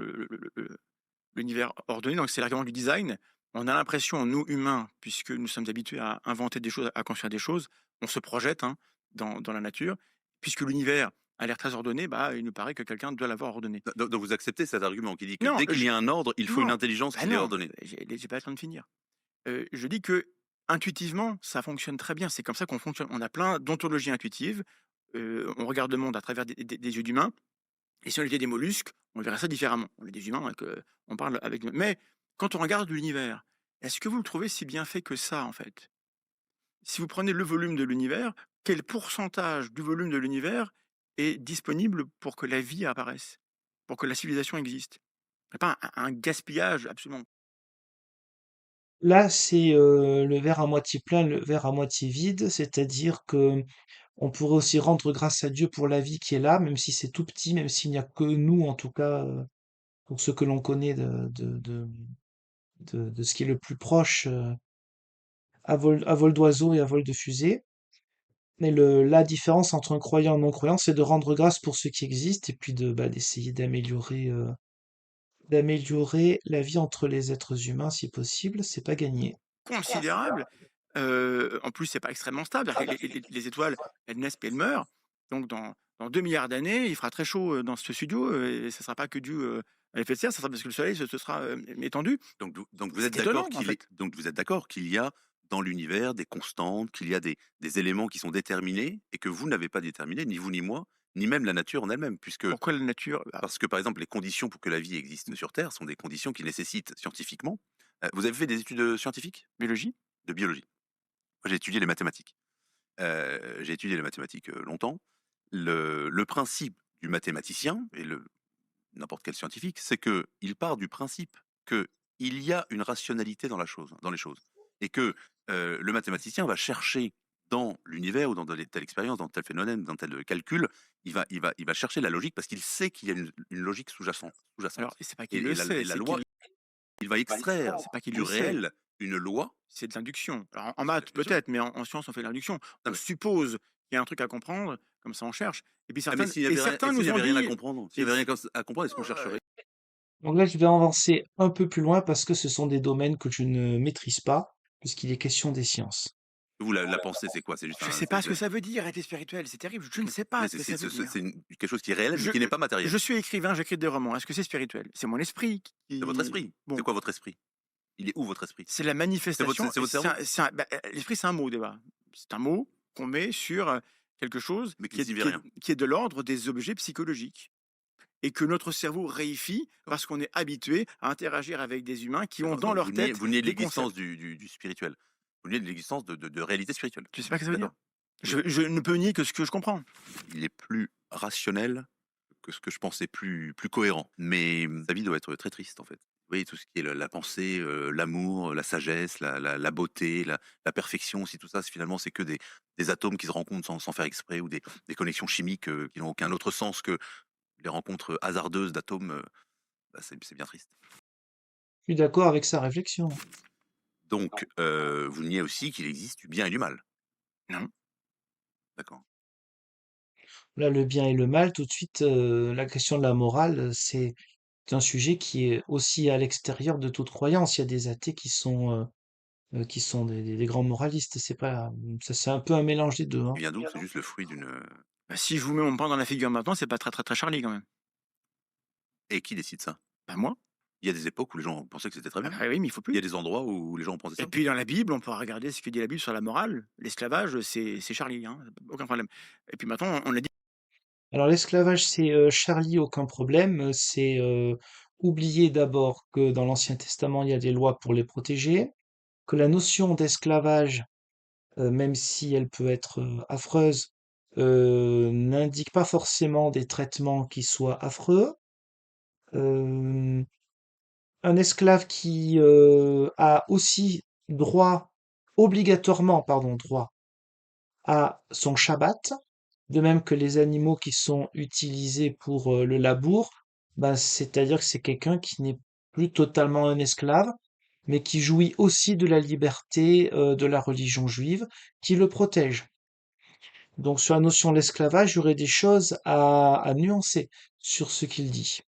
l'univers ordonné, donc c'est l'argument du design. On a l'impression, nous humains, puisque nous sommes habitués à inventer des choses, à construire des choses, on se projette hein, dans la nature. Puisque l'univers a l'air très ordonné, bah, il nous paraît que quelqu'un doit l'avoir ordonné. Donc vous acceptez cet argument qui dit que Non, dès qu'il y a un ordre, il faut une non, intelligence bah qui l'ait non, ordonnée. j'ai pas le temps de finir. Je dis que intuitivement, ça fonctionne très bien. C'est comme ça qu'on fonctionne. On a plein d'ontologies intuitives. On regarde le monde à travers des yeux d'humains. Et si on était des mollusques, on verrait ça différemment. On est des humains, hein, on parle avec. Mais quand on regarde l'univers, est-ce que vous le trouvez si bien fait que ça, en fait? Si vous prenez le volume de l'univers, quel pourcentage du volume de l'univers est disponible pour que la vie apparaisse, pour que la civilisation existe? Il n'y a pas un gaspillage absolument. Là, c'est le verre à moitié plein, le verre à moitié vide, c'est-à-dire que on pourrait aussi rendre grâce à Dieu pour la vie qui est là, même si c'est tout petit, même s'il n'y a que nous, en tout cas, pour ce que l'on connaît de ce qui est le plus proche, à vol d'oiseau et à vol de fusée. Mais la différence entre un croyant et un non-croyant, c'est de rendre grâce pour ce qui existe et puis d'essayer d'améliorer la vie entre les êtres humains si possible. C'est pas gagné. Considérable. En plus, c'est pas extrêmement stable. C'est-à-dire que les étoiles, elles naissent puis elles meurent. Donc dans 2 milliards d'années, il fera très chaud, dans ce studio, et ça sera pas que dû, à l'effet de serre, ça sera parce que le soleil se sera, étendu. Donc vous êtes C'est d'accord étonnant, en fait. qu'il y a dans l'univers des constantes, qu'il y a des éléments qui sont déterminés et que vous n'avez pas déterminés, ni vous ni moi, ni même la nature en elle-même, puisque Pourquoi la nature? Bah, parce que par exemple les conditions pour que la vie existe sur Terre sont des conditions qui nécessitent scientifiquement. Vous avez fait des études scientifiques biologie? de biologie. Moi j'ai étudié les mathématiques. J'ai étudié les mathématiques longtemps. Le principe du mathématicien et n'importe quel scientifique, c'est que il part du principe que il y a une rationalité dans les choses, et que le mathématicien va chercher dans l'univers ou dans telle expérience, dans tel phénomène, dans tel calcul, il va chercher la logique parce qu'il sait qu'il y a une logique Alors sous-jacente. c'est pas Et, qu'il le et sait, la c'est loi, qu'il il va extraire c'est pas qu'il du le sait, réel une loi. c'est de l'induction. Alors en Bien maths bien sûr. peut-être, mais en sciences on fait de l'induction. Non, On mais, suppose qu'il y a un truc à comprendre, comme ça on cherche. Et puis ah, mais certains s'il nous n'y ont avait rien à dit, comprendre, s'il et n'y avait rien à comprendre, est-ce qu'on chercherait? Donc là, je vais avancer un peu plus loin parce que ce sont des domaines que je ne maîtrise pas, puisqu'il est question des sciences. Vous, la pensée, c'est quoi? C'est juste je un, sais pas ce que ça veut dire être spirituel, c'est terrible, je ne sais pas mais ce que ça veut dire. c'est quelque chose qui est réel, mais Je, qui n'est pas je matériel. suis écrivain, j'écris des romans. Est-ce que c'est spirituel? C'est mon esprit C'est votre qui. esprit. C'est Bon, quoi votre esprit? Il est où votre esprit? c'est la manifestation. C'est votre cerveau? L'esprit, c'est un mot, déjà. C'est un mot qu'on met sur quelque chose Mais qui ne signifie rien. qui est de l'ordre des objets psychologiques. Et que notre cerveau réifie D'accord. parce qu'on est habitué à interagir avec des humains qui ont D'accord. dans Donc leur tête vous niez des l'existence concepts. du spirituel. Vous niez l'existence de réalité spirituelle. Tu sais pas ce que ça veut dire? D'accord. Oui. Je ne peux nier que ce que je comprends. Il est plus rationnel que ce que je pensais, plus cohérent. Mais sa vie doit être très triste, en fait. Vous voyez, tout ce qui est la pensée, l'amour, la sagesse, la beauté, la perfection aussi, tout ça, finalement, c'est que des atomes qui se rencontrent sans faire exprès, ou des connexions chimiques qui n'ont aucun autre sens que les rencontres hasardeuses d'atomes. Bah, c'est bien triste. Je suis d'accord avec sa réflexion. Donc, vous niez aussi qu'il existe du bien et du mal. Non. D'accord. Là, le bien et le mal, tout de suite, la question de la morale, c'est un sujet qui est aussi à l'extérieur de toute croyance. Il y a des athées qui sont des grands moralistes. C'est pas, ça, c'est un peu un mélange des deux, hein. Il vient d'où? C'est juste le fruit d'une. Bah, si je vous mets mon pain dans la figure maintenant, c'est pas très, très, très Charlie quand même. Et qui décide ça? Bah, moi. Il y a des époques où les gens pensaient que c'était très Ah bien. bah oui, mais il faut Il y plus. a des endroits où les gens pensaient Et ça. puis dans la Bible, on pourra regarder ce que dit la Bible sur la morale. L'esclavage, c'est Charlie, hein, aucun problème. Et puis maintenant, on a dit. Alors l'esclavage, c'est Charlie, aucun problème. C'est oublier d'abord que dans l'Ancien Testament, il y a des lois pour les protéger, que la notion d'esclavage, même si elle peut être affreuse, n'indique pas forcément des traitements qui soient affreux. Euh, un esclave qui a aussi droit, obligatoirement, pardon, droit à son Shabbat, de même que les animaux qui sont utilisés pour le labour, ben, c'est-à-dire que c'est quelqu'un qui n'est plus totalement un esclave, mais qui jouit aussi de la liberté de la religion juive, qui le protège. Donc sur la notion de l'esclavage, il y aurait des choses à nuancer sur ce qu'il dit.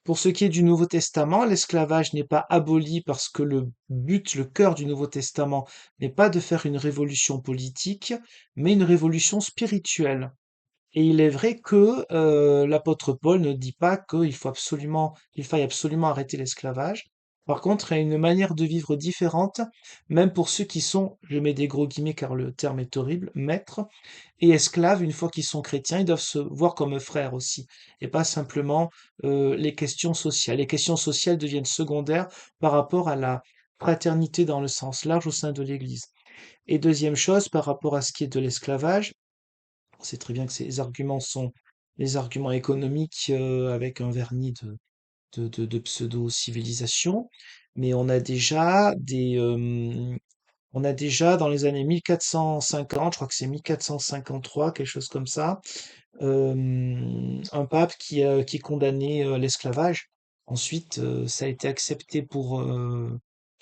Pour ce qui est du Nouveau Testament, l'esclavage n'est pas aboli parce que le but, le cœur du Nouveau Testament n'est pas de faire une révolution politique, mais une révolution spirituelle. Et il est vrai que l'apôtre Paul ne dit pas qu'il faille absolument arrêter l'esclavage. Par contre, il y a une manière de vivre différente, même pour ceux qui sont, je mets des gros guillemets car le terme est horrible, maîtres et esclaves. Une fois qu'ils sont chrétiens, ils doivent se voir comme frères aussi, et pas simplement les questions sociales. Les questions sociales deviennent secondaires par rapport à la fraternité dans le sens large au sein de l'Église. Et deuxième chose, par rapport à ce qui est de l'esclavage, on sait très bien que ces arguments sont les arguments économiques avec un vernis de pseudo-civilisation, mais on a déjà dans les années 1450, je crois que c'est 1453, quelque chose comme ça, un pape qui condamnait l'esclavage. Ensuite, ça a été accepté pour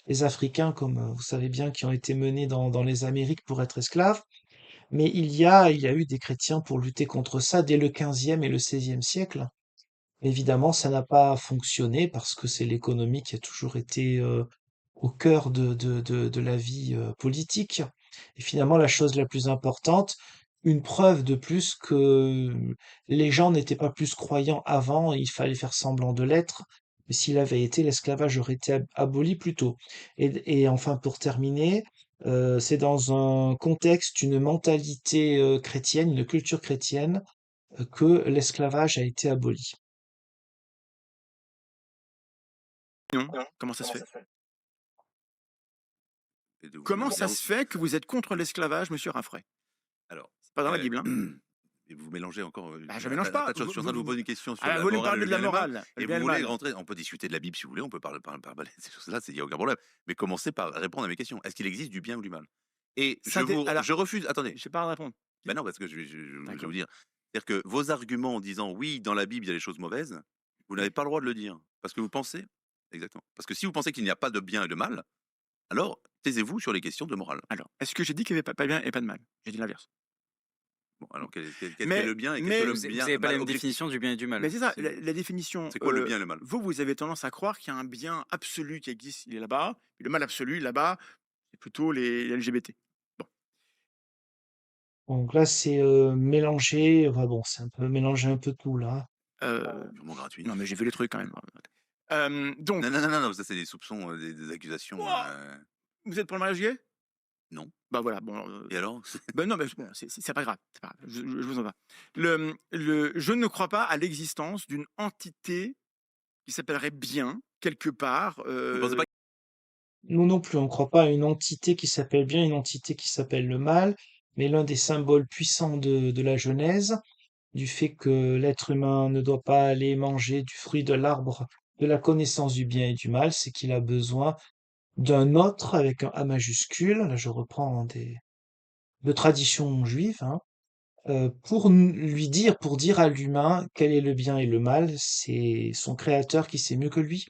les Africains, comme vous savez bien, qui ont été menés dans les Amériques pour être esclaves. Mais il y a eu des chrétiens pour lutter contre ça dès le 15e et le 16e siècle. Évidemment, ça n'a pas fonctionné parce que c'est l'économie qui a toujours été au cœur de la vie politique. Et finalement, la chose la plus importante, une preuve de plus que les gens n'étaient pas plus croyants avant, il fallait faire semblant de l'être. Mais s'il avait été, l'esclavage aurait été aboli plus tôt. Et enfin, pour terminer, c'est dans un contexte, une mentalité chrétienne, une culture chrétienne, que l'esclavage a été aboli. Non. Comment ça se fait? Et de vous Comment dire ça se fait que vous êtes contre l'esclavage, monsieur Rinfret? alors, C'est pas dans la Bible, hein? et vous mélangez encore, Bah, je un mélange tas pas. de choses. Je suis en train de vous poser une question sur Ah, la vous voulez me morale, parler le de la bien et le mal, morale, le et bien vous et le voulez mal. rentrer, on peut discuter de la Bible si vous voulez, on peut parler ces choses-là, il y a aucun problème. Mais commencez par répondre à mes questions. Est-ce qu'il existe du bien ou du mal? Et Alors, je refuse, attendez, j'ai pas à répondre. ben non, parce que je vais D'accord. vous dire. C'est-à-dire que vos arguments en disant oui, dans la Bible, il y a des choses mauvaises, vous n'avez Oui. pas le droit de le dire. Parce que vous pensez, exactement. Parce que si vous pensez qu'il n'y a pas de bien et de mal, alors taisez-vous sur les questions de morale. Alors, est-ce que j'ai dit qu'il y avait pas de bien et pas de mal? J'ai dit l'inverse. Bon, alors qu'est-ce qu'est Mais le bien et qu'est-ce que mais le Vous bien, avez pas la mal même objectif? définition du bien et du mais mal. c'est ça, C'est la définition, C'est quoi le bien et le mal? vous avez tendance à croire qu'il y a un bien absolu qui existe, il est là-bas, et le mal absolu, là-bas, c'est plutôt les LGBT. Bon, Donc là, c'est mélangé, enfin bon, c'est un peu mélanger un peu tout là. Purement gratuit. non, mais j'ai vu les trucs quand même. Non, Donc, non, non, non, non, ça c'est des soupçons, des accusations. Wouah! Vous êtes pour le mariage gay? Non. Bah, voilà, bon, Et alors? bah, non, mais bon, c'est pas grave, c'est pas grave, je vous en va. Je ne crois pas à l'existence d'une entité qui s'appellerait bien, quelque part, Vous pensez pas Nous non plus, on ne croit pas à une entité qui s'appelle bien, une entité qui s'appelle le mal, mais l'un des symboles puissants de la Genèse, du fait que l'être humain ne doit pas aller manger du fruit de l'arbre de la connaissance du bien et du mal, c'est qu'il a besoin d'un autre avec un A majuscule, là je reprends de tradition juive, hein, pour dire à l'humain quel est le bien et le mal, c'est son créateur qui sait mieux que lui,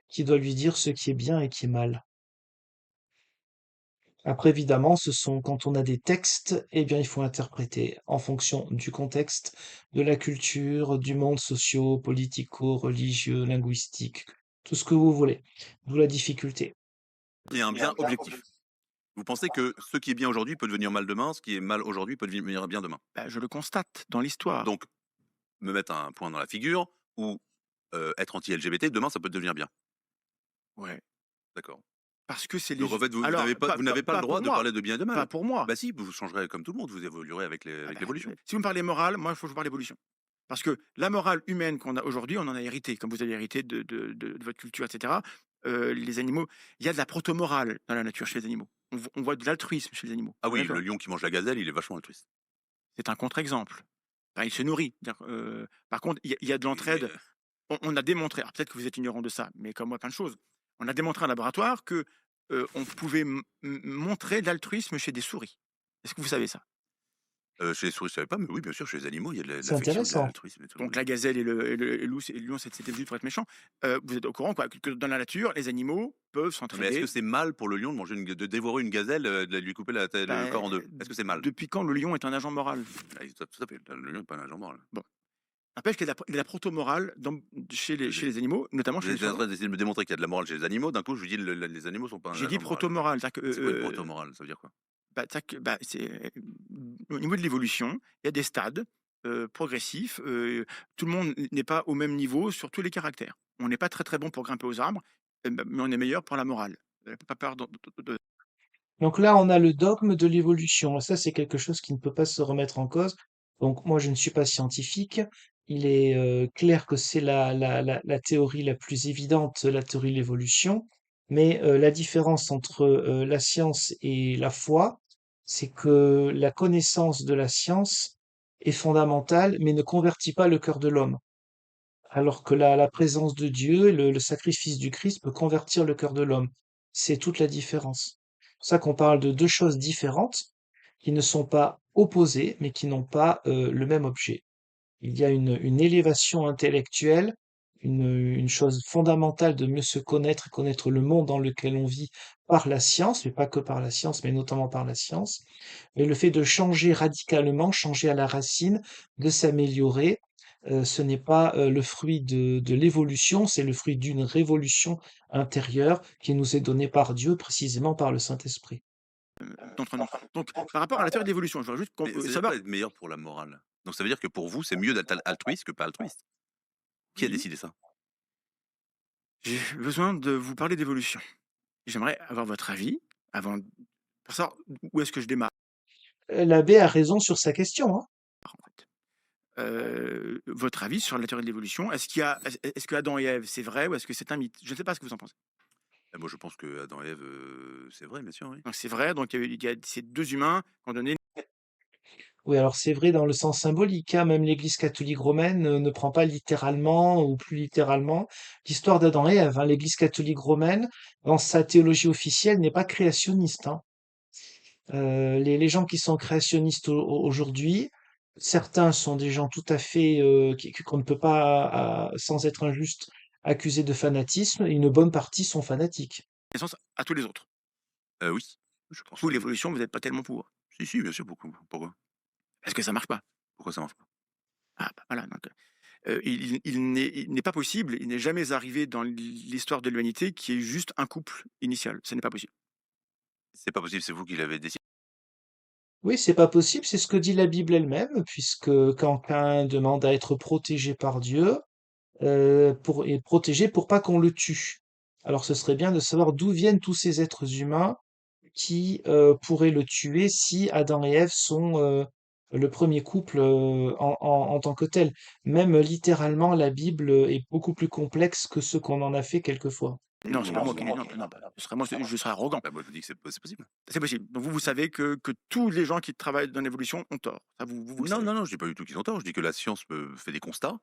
qui doit lui dire ce qui est bien et qui est mal. Après, évidemment, quand on a des textes, eh bien, il faut interpréter en fonction du contexte, de la culture, du monde socio-politico, religieux, linguistique, tout ce que vous voulez. D'où la difficulté. qu'il y a un bien objectif? Vous pensez que ce qui est bien aujourd'hui peut devenir mal demain, ce qui est mal aujourd'hui peut devenir bien demain? bah, je le constate dans l'histoire. Donc, me mettre un point dans la figure ou être anti-LGBT, demain ça peut devenir bien. Ouais, D'accord. parce que c'est les Donc en fait, vous alors, n'avez pas le droit pour de moi, parler de bien et de pas mal. pour moi. Bah si, vous changerez comme tout le monde, vous évoluerez avec Ah bah, l'évolution. si vous me parlez morale, moi, il faut que je vous parle d'évolution. Parce que la morale humaine qu'on a aujourd'hui, on en a hérité, comme vous avez hérité de votre culture, etc. Les animaux, il y a de la proto-morale dans la nature chez les animaux. On voit de l'altruisme chez les animaux. Ah On est oui, le d'accord. lion qui mange la gazelle, il est vachement altruiste. C'est un contre-exemple. Enfin, il se nourrit. Par contre, il y a de Oui, mais, l'entraide. On a démontré, alors peut-être que vous êtes ignorant de ça, mais comme moi, plein de choses. On a démontré en laboratoire que on pouvait montrer de l'altruisme chez des souris. Est-ce que vous savez ça? chez les souris, je savais pas, mais oui, bien sûr, chez les animaux, il y a de C'est l'affection, de intéressant. l'altruisme et tout. Donc Oui. la gazelle et le lion, c'était vu pour être méchant. Vous êtes au courant quoi, que dans la nature, les animaux peuvent Non, mais est-ce que s'entraider. c'est mal pour le lion de manger de dévorer une gazelle, de lui couper le Bah, corps en deux? Est-ce que c'est mal? depuis quand le lion est un agent moral? Ah, tout à fait, le lion n'est pas un agent moral. Bon, n'empêche qu'il y a de la proto-morale chez les animaux, notamment Vous chez les êtes en souris. train d'essayer de me démontrer qu'il y a de la morale chez les animaux, d'un coup je vous dis les animaux sont pas un J'ai dit agent moral. proto-morale, c'est-à-dire que C'est quoi une proto-morale? Ça veut dire quoi? bah, au niveau de l'évolution, il y a des stades progressifs. Tout le monde n'est pas au même niveau sur tous les caractères. On n'est pas très très bon pour grimper aux arbres, mais on est meilleur pour la morale. Pas peur Donc là, on a le dogme de l'évolution. Ça, c'est quelque chose qui ne peut pas se remettre en cause. Donc moi, je ne suis pas scientifique. Il est clair que c'est la théorie la plus évidente, la théorie de l'évolution. Mais la différence entre la science et la foi, c'est que la connaissance de la science est fondamentale, mais ne convertit pas le cœur de l'homme. Alors que la présence de Dieu, le sacrifice du Christ peut convertir le cœur de l'homme. C'est toute la différence. C'est pour ça qu'on parle de deux choses différentes qui ne sont pas opposées, mais qui n'ont pas le même objet. Il y a une élévation intellectuelle, une chose fondamentale de mieux se connaître et connaître le monde dans lequel on vit par la science, mais pas que par la science, mais notamment par la science. Mais le fait de changer radicalement, changer à la racine, de s'améliorer, ce n'est pas le fruit de l'évolution, c'est le fruit d'une révolution intérieure qui nous est donnée par Dieu, précisément par le Saint-Esprit. d'entre nous. Donc, par rapport à la théorie de l'évolution, je voudrais juste Mais ça veut dire savoir. quoi être meilleur pour la morale? Donc ça veut dire que pour vous, c'est mieux d'être altruiste que pas altruiste? Qui a Oui, décidé ça? j'ai besoin de vous parler d'évolution. J'aimerais avoir votre avis avant pour savoir où est-ce que je démarre, L'abbé a raison sur sa question, hein. en fait. Votre avis sur la théorie de l'évolution. Est-ce que Adam et Ève, c'est vrai ou est-ce que c'est un mythe? Je ne sais pas ce que vous en pensez. Moi, je pense que Adam et Ève, c'est vrai, bien sûr, oui. Donc c'est vrai, donc il y a ces 2 humains qui ont donné. Oui, alors c'est vrai dans le sens symbolique, hein, même l'Église catholique romaine ne prend pas littéralement ou plus littéralement l'histoire d'Adam et Ève, hein. L'Église catholique romaine, dans sa théologie officielle, n'est pas créationniste, hein. Les gens qui sont créationnistes aujourd'hui, certains sont des gens tout à fait qu'on ne peut pas, sans être injuste, accuser de fanatisme, et une bonne partie sont fanatiques. Naissance à tous les autres. Oui, je pense Vous, que oui. l'évolution, vous n'êtes pas tellement pour. Si, si, bien sûr, beaucoup. Pourquoi? Parce que ça marche pas. Pourquoi ça marche pas? Ah bah, voilà, donc il n'est pas possible, il n'est jamais arrivé dans l'histoire de l'humanité qu'il y ait juste un couple initial. Ce n'est pas possible. C'est pas possible, c'est vous qui l'avez décidé. Oui, c'est pas possible, c'est ce que dit la Bible elle-même, puisque quand Caïn demande à être protégé par Dieu, et protégé pour pas qu'on le tue. Alors ce serait bien de savoir d'où viennent tous ces êtres humains qui pourraient le tuer si Adam et Ève sont le premier couple en tant que tel. Même littéralement, la Bible est beaucoup plus complexe que ce qu'on en a fait quelquefois. Non, c'est pas Non, moi qui l'ai dit, non, non, bah, ce serait moi, je serais arrogant. bah, moi, je vous dis que c'est possible. C'est possible. Donc vous savez que tous les gens qui travaillent dans l'évolution ont tort. Ça, vous le Non, savez. non, non, je dis pas du tout qu'ils ont tort. Je dis que la science fait des constats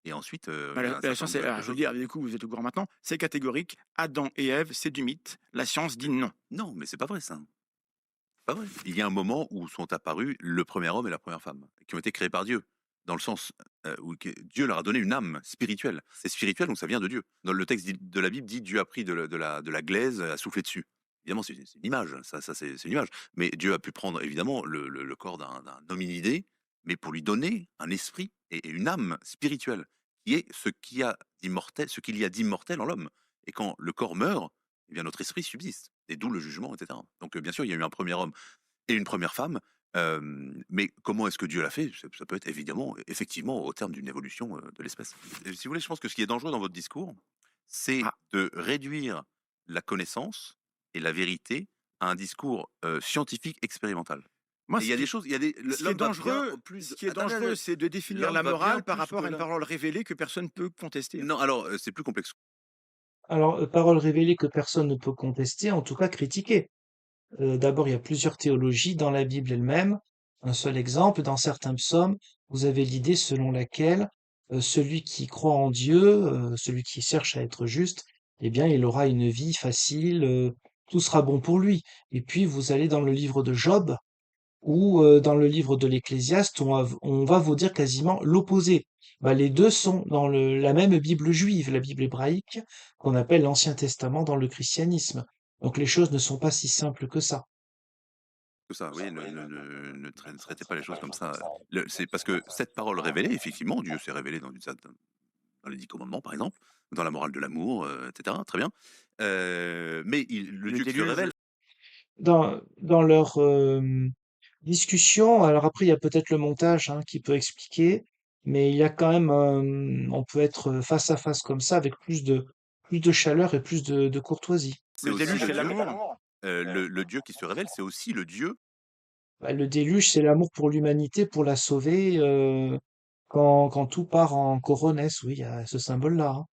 et ensuite, Bah, il y la a un la certain science, nombre alors de je veux choses. dire, du coup, vous êtes au courant maintenant, c'est catégorique. Adam et Ève, c'est du mythe. La science dit non. Non, mais c'est pas vrai ça. C'est pas vrai. Il y a un moment où sont apparus le premier homme et la première femme, qui ont été créés par Dieu, dans le sens où Dieu leur a donné une âme spirituelle. C'est spirituel, donc ça vient de Dieu. Dans le texte de la Bible dit Dieu a pris de la glaise à souffler dessus. Évidemment, c'est une image, ça c'est une image. Mais Dieu a pu prendre évidemment le corps d'un hominidé, mais pour lui donner un esprit et une âme spirituelle, qui est ce qu'il y a d'immortel en l'homme. Et quand le corps meurt, eh bien notre esprit subsiste. Et d'où le jugement, etc. Donc bien sûr, il y a eu un premier homme et une première femme. Mais comment est-ce que Dieu l'a fait? Ça peut être évidemment, effectivement, au terme d'une évolution de l'espèce. Et si vous voulez, je pense que ce qui est dangereux dans votre discours, c'est Ah, de réduire la connaissance et la vérité à un discours scientifique expérimental. moi, Et il y a des choses, il y a des, ce qui est l'homme va bien dangereux, au plus. ce qui est Attendez, dangereux, c'est de définir l'homme la va bien morale par plus rapport que à une là. parole révélée que personne ne peut contester, en Non, fait. alors c'est plus complexe. Alors, parole révélée que personne ne peut contester, en tout cas critiquer. D'abord, il y a plusieurs théologies dans la Bible elle-même. Un seul exemple, dans certains psaumes, vous avez l'idée selon laquelle celui qui croit en Dieu, celui qui cherche à être juste, eh bien, il aura une vie facile, tout sera bon pour lui. Et puis, vous allez dans le livre de Job, ou dans le livre de l'Ecclésiaste, on va vous dire quasiment l'opposé. Bah, les deux sont dans la même Bible juive, la Bible hébraïque, qu'on appelle l'Ancien Testament dans le christianisme. Donc les choses ne sont pas si simples que ça. Que ça, oui, ne traitez pas les choses comme ça. C'est parce que cette parole révélée, effectivement, Dieu s'est révélé dans les 10 commandements, par exemple, dans la morale de l'amour, etc. Très bien. Mais le Le Dieu qui se déluge, révèle, Dans leur discussion, alors après il y a peut-être le montage hein, qui peut expliquer, mais il y a quand même, on peut être face à face comme ça avec plus de chaleur et plus de courtoisie. c'est le aussi déluge, le c'est Dieu, l'amour. le Dieu qui se révèle, c'est aussi le Dieu. Bah, le déluge, c'est l'amour pour l'humanité, pour la sauver, quand tout part en coronesse, oui, il y a ce symbole-là, hein.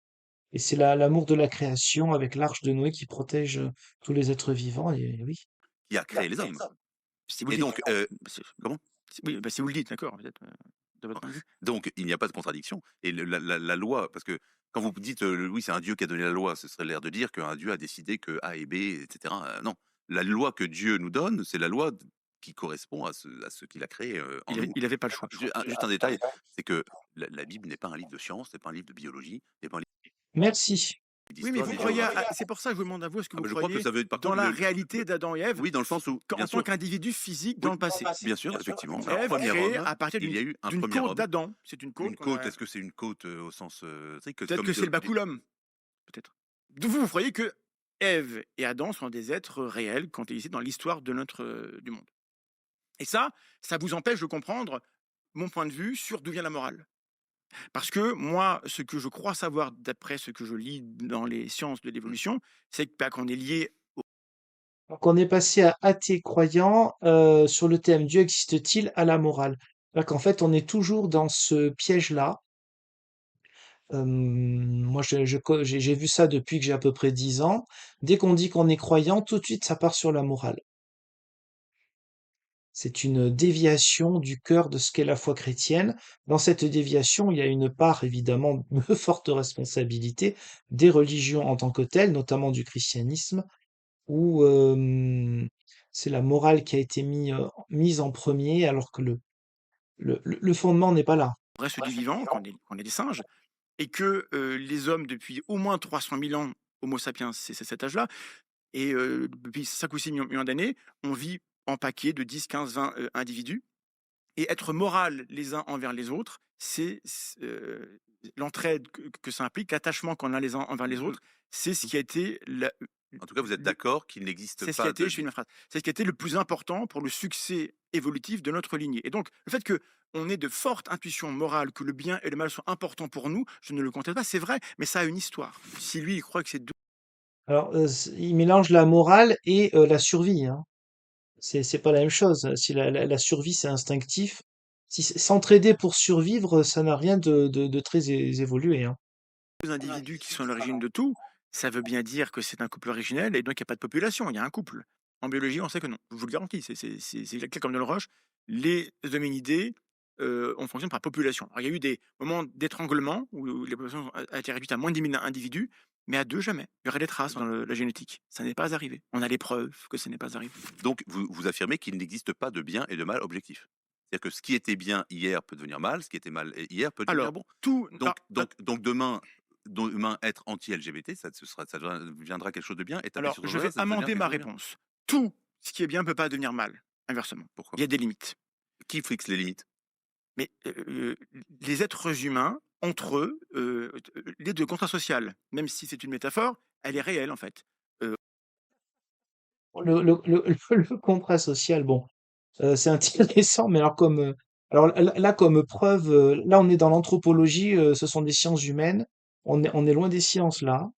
Et c'est l'amour de la création avec l'arche de Noé qui protège tous les êtres vivants, et oui. Qui a créé les hommes. Si vous le Et dites. donc, comment? Oui, bah, si vous le dites, d'accord, peut-être, de votre point de vue. Donc, il n'y a pas de contradiction. Et la loi, parce que quand vous dites, oui, c'est un Dieu qui a donné la loi, ce serait l'air de dire qu'un Dieu a décidé que A et B, etc. Non. La loi que Dieu nous donne, c'est la loi qui correspond à ce qu'il a créé en nous. Il avait pas le choix. Juste un détail, c'est que la Bible n'est pas un livre de science, n'est pas un livre de biologie, n'est pas un livre Merci. Oui, mais d'histoire vous des croyez géographies. c'est pour ça que je vous demande à vous, est-ce que Ah vous bah, je crois que croyez ça veut par dans contre la le réalité d'Adam et Ève oui, dans le sens où en bien tant sûr, qu'individu physique dans oui, le passé? bien sûr, effectivement. Alors Ève premier créée homme, à partir il y a eu un d'une premier côte homme. d'Adam. C'est une côte Une qu'on côte, a est-ce que c'est une côte, au sens, tu sais que peut-être comme que c'est le de les baculum, peut-être. Vous croyez que Ève et Adam sont des êtres réels quand ils étaient dans l'histoire de notre, du monde. Et ça vous empêche de comprendre mon point de vue sur d'où vient la morale. Parce que moi, ce que je crois savoir d'après ce que je lis dans les sciences de mmh, l'évolution, c'est que, bah, qu'on est lié. Donc on est passé à athée croyant sur le thème Dieu existe-t-il à la morale. C'est-à-dire qu'en fait, on est toujours dans ce piège-là. Moi, j'ai vu ça depuis que j'ai à peu près 10 ans. Dès qu'on dit qu'on est croyant, tout de suite, ça part sur la morale. C'est une déviation du cœur de ce qu'est la foi chrétienne. Dans cette déviation, il y a une part évidemment de forte responsabilité des religions en tant que telles, notamment du christianisme, où c'est la morale qui a été mise en premier, alors que le fondement n'est pas là. Reste du vivant, qu'on est des singes, et que les hommes, depuis au moins 300 000 ans, Homo sapiens, c'est cet âge-là, et depuis 5 ou 6 millions d'années, on vit en paquets de 10, 15, 20 individus. Et être moral les uns envers les autres, c'est l'entraide que ça implique, l'attachement qu'on a les uns envers les mmh, autres, c'est ce qui a été en tout cas, vous êtes le, d'accord qu'il n'existe c'est ce qui a pas été, de je fais une phrase, c'est ce qui a été le plus important pour le succès évolutif de notre lignée. Et donc, le fait que on ait de fortes intuitions morales, que le bien et le mal sont importants pour nous, je ne le conteste pas, c'est vrai, mais ça a une histoire. Si lui, il croit que c'est deux. Alors, il mélange la morale et la survie, hein. C'est pas la même chose. Si la survie, c'est instinctif, si s'entraider pour survivre, ça n'a rien de très évolué, hein. Individus qui sont à l'origine de tout, ça veut bien dire que c'est un couple originel et donc il n'y a pas de population, il y a un couple. En biologie, on sait que non. Je vous le garantis, c'est clair comme de le roche. Les hominidés, on fonctionne par population. Alors, il y a eu des moments d'étranglement où les populations a été réduite à moins de 10 000 individus, mais à deux, jamais. Il y aurait des traces dans la génétique. Ça n'est pas arrivé. On a les preuves que ce n'est pas arrivé. donc vous affirmez qu'il n'existe pas de bien et de mal objectif? C'est-à-dire que ce qui était bien hier peut devenir mal, ce qui était mal hier peut devenir Alors, bon? tout. Donc demain être anti-LGBT, ça deviendra quelque chose de bien et taper Alors, sur je son vais doigt, ça deviendra amender quelque ma chose de bien? réponse. Tout ce qui est bien ne peut pas devenir mal, inversement. Pourquoi? Il y a des limites. Qui fixe les limites? Mais les êtres humains, entre eux, l'idée de contrat social, même si c'est une métaphore, elle est réelle en fait. Le contrat social, bon, c'est intéressant, mais alors alors là, comme preuve, là on est dans l'anthropologie, ce sont des sciences humaines. On est loin des sciences là.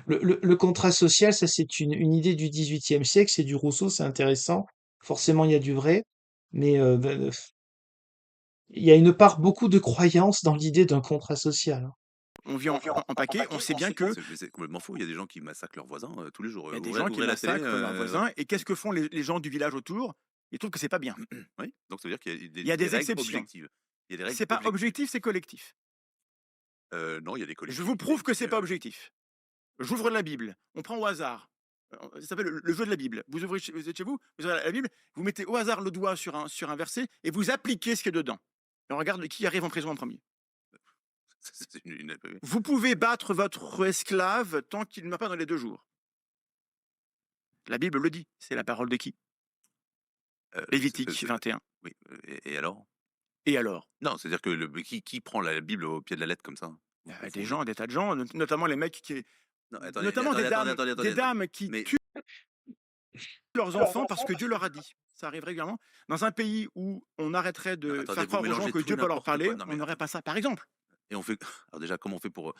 Le contrat social, ça c'est une idée du XVIIIe siècle, c'est du Rousseau, c'est intéressant. Forcément, il y a du vrai, mais il y a une part beaucoup de croyance dans l'idée d'un contrat social, hein. On vit en paquet, on sait bien que C'est complètement faux. Il y a des gens qui massacrent leurs voisins tous les jours. il y a des Ouvrez, gens qui ouvrez la télé. massacrent leurs voisins. Et qu'est-ce que font les gens du village autour? Ils trouvent que c'est pas bien. Oui, donc ça veut dire qu'il y a Il y a des des règles exceptions. objectives. Il y a des règles C'est pas objectives. objectif, c'est collectif. Non, il y a des Je vous collectivités prouve que qui, c'est pas objectif. J'ouvre la Bible, on prend au hasard. Ça s'appelle le jeu de la Bible. Vous êtes chez vous, vous ouvrez la Bible, vous mettez au hasard le doigt sur un verset et vous appliquez ce qui est dedans. Et on regarde qui arrive en prison en premier. c'est Vous pouvez battre votre esclave tant qu'il ne meurt pas dans les 2 jours. La Bible le dit. C'est la parole de qui? Lévitique 21. oui, et alors? Et alors? Non, c'est-à-dire que qui prend la Bible au pied de la lettre comme ça? Des gens, des tas de gens, notamment les mecs Non, attendez, notamment attendez. des dames qui Mais tuent leurs enfants parce que Dieu leur a dit. Ça arrive régulièrement. Dans un pays où on arrêterait non, de attendez, faire vous croire aux gens mélangez que tout Dieu et peut leur n'importe parler, quoi. Non, on mais n'aurait pas ça. Par exemple, et on fait alors déjà, comment on fait pour,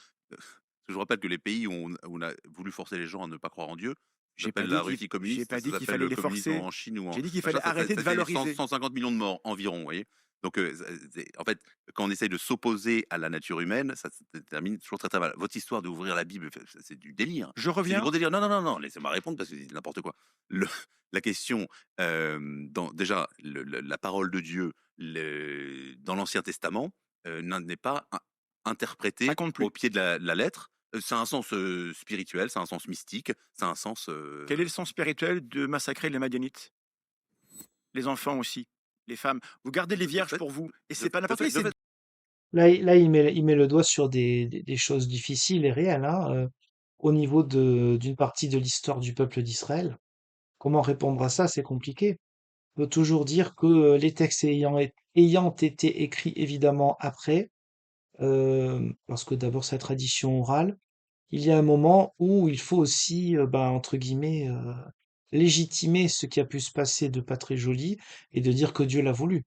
je vous rappelle que les pays où on a voulu forcer les gens à ne pas croire en Dieu, ça j'ai pas s'appelle dit la qu'il Russie j'ai communiste, pas ça dit qu'il s'appelle fallait le les communisme forcer. en Chine ou en J'ai dit qu'il machin, fallait arrêter de ça fait valoriser. 150 millions de morts environ, vous voyez? Donc en fait, quand on essaye de s'opposer à la nature humaine, ça se termine toujours très, très mal. Votre histoire d'ouvrir la Bible, c'est du délire. Je C'est du reviens. gros délire. Non, laissez-moi répondre parce que c'est n'importe quoi. Le la question, dans déjà la parole de Dieu, dans l'Ancien Testament, n'est pas Ça interprétée compte au plus. pied de la lettre. Ça a un sens, spirituel, ça a un sens mystique, ça a un sens, Quel est le sens spirituel de massacrer les Madianites? Les enfants aussi, les femmes. Vous gardez les de vierges fait pour vous. Et de c'est pas de n'importe fait qui, de c'est fait Là, il met le doigt sur des choses difficiles et réelles, hein, au niveau d'une partie de l'histoire du peuple d'Israël. Comment répondre à ça? C'est compliqué. On peut toujours dire que les textes ayant été écrits évidemment après, parce que d'abord c'est la tradition orale, il y a un moment où il faut aussi, ben, entre guillemets, légitimer ce qui a pu se passer de pas très joli et de dire que Dieu l'a voulu.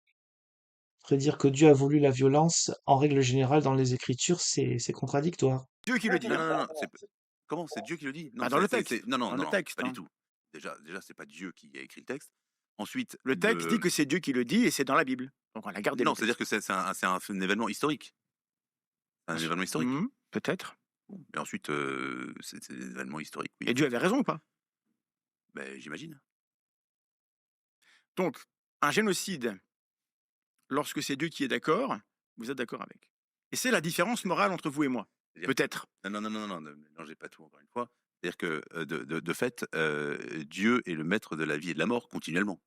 Dire que Dieu a voulu la violence, en règle générale, dans les Écritures, c'est contradictoire. Dieu qui le dit, Non, hein. non, non, non, comment? C'est Dieu qui le dit? Bah, Non, dans le texte, non, non, dans le non, non, texte, pas du hein. tout. Déjà, c'est pas Dieu qui a écrit le texte. Ensuite, Le texte dit que c'est Dieu qui le dit et c'est dans la Bible. Donc on a gardé le non, c'est-à-dire texte. que c'est un événement historique. C'est un événement historique. Peut-être. Et ensuite, c'est des événements historiques, oui, Et Dieu avait raison ou pas? ben, j'imagine. Donc, un génocide, lorsque c'est Dieu qui est d'accord, vous êtes d'accord avec. Et c'est la différence morale entre vous et moi. C'est-à-dire Peut-être. non, non, non, non, non, ne mélangez pas tout encore une fois. C'est-à-dire que, de fait, Dieu est le maître de la vie et de la mort continuellement.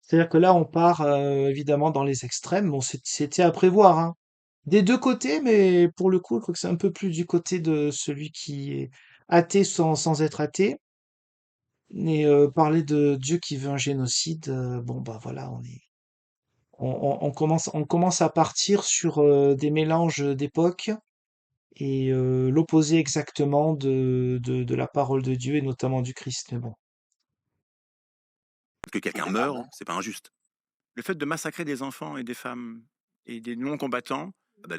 C'est-à-dire que là, on part évidemment dans les extrêmes. Bon, c'était à prévoir, hein. Des deux côtés, mais pour le coup, je crois que c'est un peu plus du côté de celui qui est athée sans être athée. Mais parler de Dieu qui veut un génocide, bon, bah voilà, on commence à partir sur des mélanges d'époques et l'opposé exactement de la parole de Dieu et notamment du Christ. Mais bon. Que quelqu'un meure, c'est pas injuste. Le fait de massacrer des enfants et des femmes et des non-combattants, Ah bah,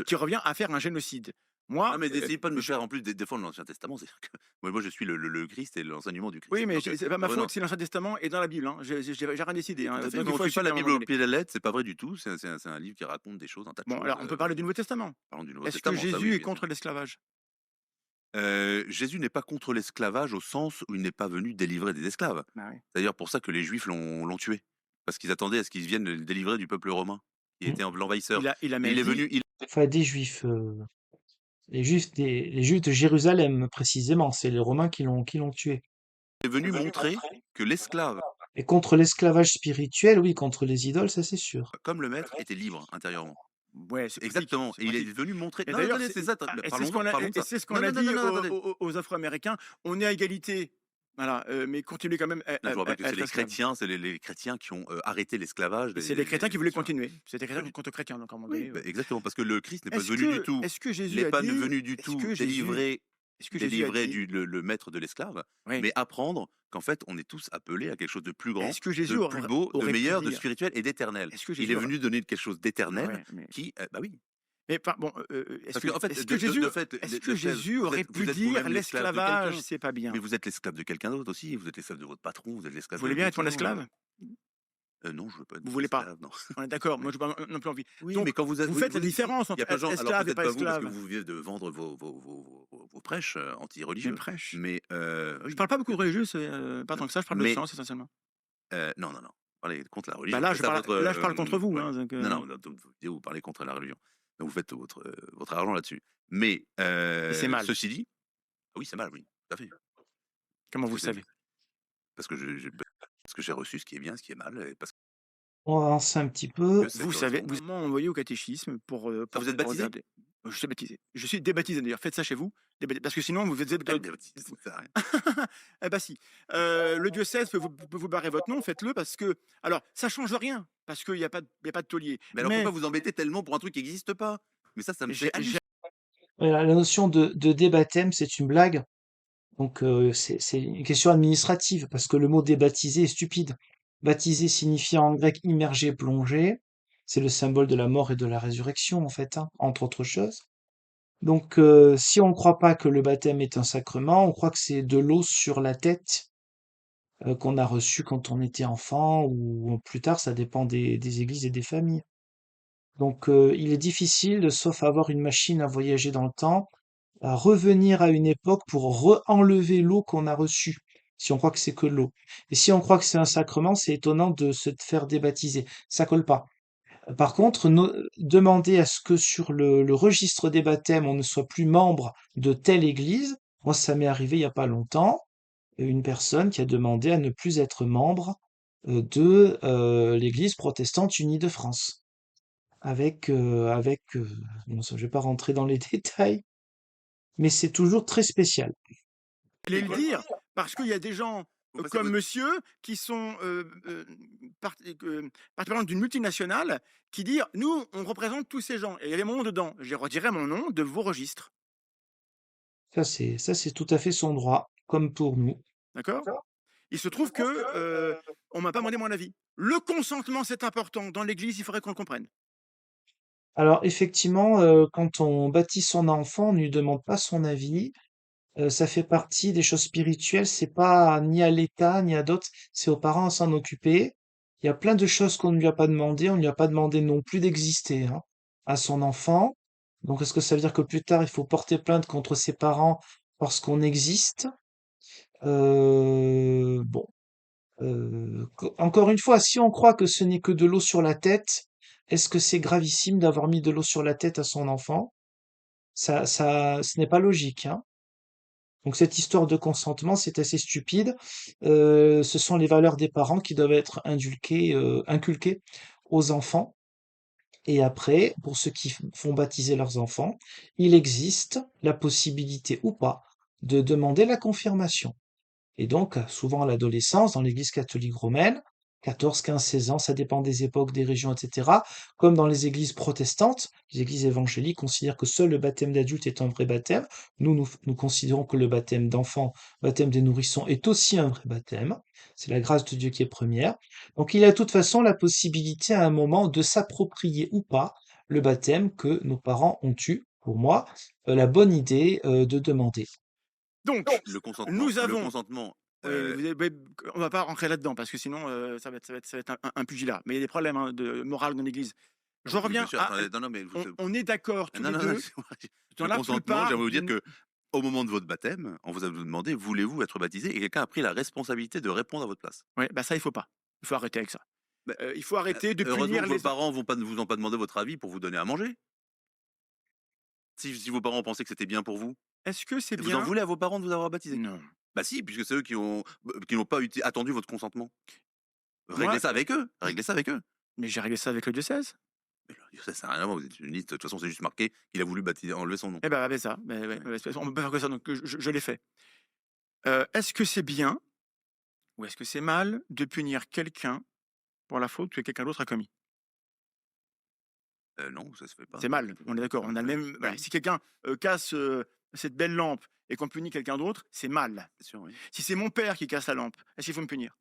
qui revient à faire un génocide. Moi, non, mais n'essayez pas de me faire en plus défendre l'Ancien Testament. C'est-à-dire que moi, je suis le Christ et l'enseignement du Christ. oui, mais Donc, c'est pas ma non, faute si l'Ancien Testament est dans la Bible. Hein. J'ai rien décidé. Hein. tout à fait, Donc, mais il on faut ne suit pas assumer à la un Bible moment au donné. pied de la lettre, c'est pas vrai du tout. C'est un livre qui raconte des choses, un tas de Bon, choses. alors on peut parler du Nouveau Testament. Parlons du Nouveau Est-ce que Testament, ça Jésus oui, est bien sûr. contre l'esclavage? Jésus n'est pas contre l'esclavage au sens où il n'est pas venu délivrer des esclaves. Bah oui. C'est d'ailleurs pour ça que les Juifs l'ont tué. Parce qu'ils attendaient à ce qu'ils viennent le délivrer du peuple romain, qui était l'envahisseur. Il a Mais même il est dit, venu, il Enfin, des Juifs, les Juifs de Jérusalem précisément, c'est les Romains qui l'ont tué. est venu montrer que l'esclave, Et contre l'esclavage spirituel, oui, contre les idoles, ça c'est sûr. comme le maître, était libre intérieurement. ouais, c'est pratique. Exactement. C'est Et il est pratique. venu montrer. Et Non, d'ailleurs, attendez, c'est ça. et Parlons de ça. c'est ce qu'on Non, a non, non, dit non, non, attendez. aux Afro-Américains. On est à égalité. Voilà, mais continuez quand même Non, je vous rappelle que à c'est être les esclave. chrétiens, c'est les chrétiens qui ont arrêté l'esclavage. Et c'est les chrétiens qui voulaient sur- continuer. C'était les chrétiens contre chrétiens, donc à un moment Oui, donné. bah, exactement, parce que le Christ n'est pas Est-ce venu du que, tout. est-ce que Il Jésus n'est a pas dit, venu du est-ce tout que Jésus, est-ce que Jésus a délivrer dit, le maître de l'esclave, oui, mais apprendre qu'en fait, on est tous appelés à quelque chose de plus grand, est-ce que Jésus de plus beau, de aurait pu meilleur, de dire, spirituel et d'éternel. est-ce que Il Jésus est aurait, venu donner quelque chose d'éternel ouais, mais, qui, bah oui. bon, Parce qu'en fait, est-ce que Jésus, de fait, est-ce que de fait, Jésus vous aurait êtes, pu vous êtes dire vous-même l'esclave de l'esclavage, quelqu'un. c'est pas bien? Mais vous êtes l'esclave de quelqu'un d'autre aussi. Vous êtes l'esclave de votre patron, vous êtes Vous l'esclave voulez de bien être mon qui non, esclave? non, je veux pas être Vous votre voulez pas? esclave, non. On est d'accord, Oui. moi je n'ai pas non plus envie. Oui, Donc, mais quand vous faites la différence il y a entre plein de gens, alors esclave et peut-être pas pas vous, parce que esclave. vous venez de vendre vos prêches Mes anti-religieux. prêches. Mais Je oui, parle pas beaucoup de religieux, pas tant que ça, je parle de mais science essentiellement. non, non, non. Parlez contre la Bah religion. là, C'est ça votre. là, je parle contre vous. Ouais. Hein, donc, Non, non, dans vos vidéos, vous parlez contre la religion. Donc vous faites votre argent là-dessus. Mais et c'est mal. ceci dit, ah oui, c'est mal, oui, tout à fait. Comment vous Parce le que savez? parce que parce que j'ai reçu ce qui est bien, ce qui est mal, et parce On va avancer un petit peu. que ça Vous savez, correspond. vous m'avez envoyé au catéchisme pour, Ah, vous êtes pour baptisé? regarder. Je suis baptisé. Je suis débaptisé d'ailleurs. Faites ça chez vous. Parce que sinon, vous êtes. Ah, bien, ça sert à rien. Eh bah si. Le diocèse peut vous barrer votre nom, faites-le parce que. Alors, ça change rien, parce qu'il n'y a, y a pas de taulier. Mais alors Mais pourquoi vous embêtez tellement pour un truc qui n'existe pas? Mais ça me j'ai fait halluciner. La notion de débaptême, c'est une blague. Donc c'est une question administrative, parce que le mot débaptisé est stupide. Baptisé signifiant en grec immergé, plongé. C'est le symbole de la mort et de la résurrection, en fait, hein, entre autres choses. Donc si on ne croit pas que le baptême est un sacrement, on croit que c'est de l'eau sur la tête qu'on a reçu quand on était enfant, ou plus tard, ça dépend des églises et des familles. Donc il est difficile, sauf avoir une machine à voyager dans le temps, à revenir à une époque pour re-enlever l'eau qu'on a reçue, si on croit que c'est que l'eau. Et si on croit que c'est un sacrement, c'est étonnant de se faire débaptiser. Ça colle pas. Par contre, demander à ce que sur le registre des baptêmes, on ne soit plus membre de telle église, moi ça m'est arrivé il y a pas longtemps, une personne qui a demandé à ne plus être membre de l'église protestante unie de France. bon, ça, je vais pas rentrer dans les détails, mais c'est toujours très spécial. J'allais le dire, parce qu'il y a des gens Vous passez comme votre... monsieur qui sont partie d'une multinationale qui dit nous, on représente tous ces gens. Et il y avait mon nom dedans. Je redirai mon nom de vos registres. Ça, c'est tout à fait son droit, comme pour nous. D'accord. Il se trouve que on m'a pas demandé mon avis. Le consentement, c'est important. Dans l'église, il faudrait qu'on le comprenne. Alors, effectivement, quand on baptise son enfant, on ne lui demande pas son avis. Ça fait partie des choses spirituelles. C'est pas ni à l'État, ni à d'autres. C'est aux parents à s'en occuper. Il y a plein de choses qu'on ne lui a pas demandé. On ne lui a pas demandé non plus d'exister, hein, à son enfant. Donc, est-ce que ça veut dire que plus tard, il faut porter plainte contre ses parents parce qu'on existe? Bon, encore une fois, si on croit que ce n'est que de l'eau sur la tête, est-ce que c'est gravissime d'avoir mis de l'eau sur la tête à son enfant? Ce n'est pas logique, hein. Donc cette histoire de consentement, c'est assez stupide. Ce sont les valeurs des parents qui doivent être inculquées aux enfants. Et après, pour ceux qui font baptiser leurs enfants, il existe la possibilité ou pas de demander la confirmation. Et donc, souvent à l'adolescence, dans l'Église catholique romaine, 14, 15, 16 ans, ça dépend des époques, des régions, etc. Comme dans les églises protestantes, les églises évangéliques considèrent que seul le baptême d'adulte est un vrai baptême. Nous considérons que le baptême d'enfant, baptême des nourrissons, est aussi un vrai baptême. C'est la grâce de Dieu qui est première. Donc, il y a de toute façon la possibilité à un moment de s'approprier ou pas le baptême que nos parents ont eu, pour moi, la bonne idée de demander. Donc, Le consentement, nous avons. Oui, euh, on va pas rentrer là-dedans parce que sinon ça va être un pugilat. Mais il y a des problèmes, hein, de morale dans l'Église. Je oui, bien reviens sûr, à. attendez, non, non, mais On est d'accord tous non, les non, non, deux excusez-moi. dans Le la consentement, plupart j'aimerais vous dire d'une. que au moment de votre baptême, on vous a demandé, voulez-vous être baptisé? Et quelqu'un a pris la responsabilité de répondre à votre place. Ouais, bah ça, il faut pas. Il faut arrêter avec ça. Bah, Il faut arrêter de heureusement punir que vos les. parents ne vous ont pas demandé votre avis pour vous donner à manger. Si vos parents pensaient que c'était bien pour vous, Est-ce que c'est et vous en bien? voulez à vos parents de vous avoir baptisé? Non. Bah si, puisque c'est eux qui n'ont pas attendu votre consentement. Moi, Réglez ça avec eux. Réglez ça avec eux. mais j'ai réglé ça avec le diocèse. Mais ça sert à rien à voir, vous êtes une liste. De toute façon, c'est juste marqué qu'il a voulu baptiser, enlever son nom. Eh ben, avec ça. On peut pas faire que ça, donc je l'ai fait. Est-ce que c'est bien ou est-ce que c'est mal de punir quelqu'un pour la faute que quelqu'un d'autre a commis? Non, ça se fait pas. C'est mal, on est d'accord. On a le même. Voilà, Oui, si quelqu'un casse cette belle lampe et qu'on punit quelqu'un d'autre, c'est mal. bien sûr, oui. Si c'est mon père qui casse la lampe, est-ce qu'il faut me punir?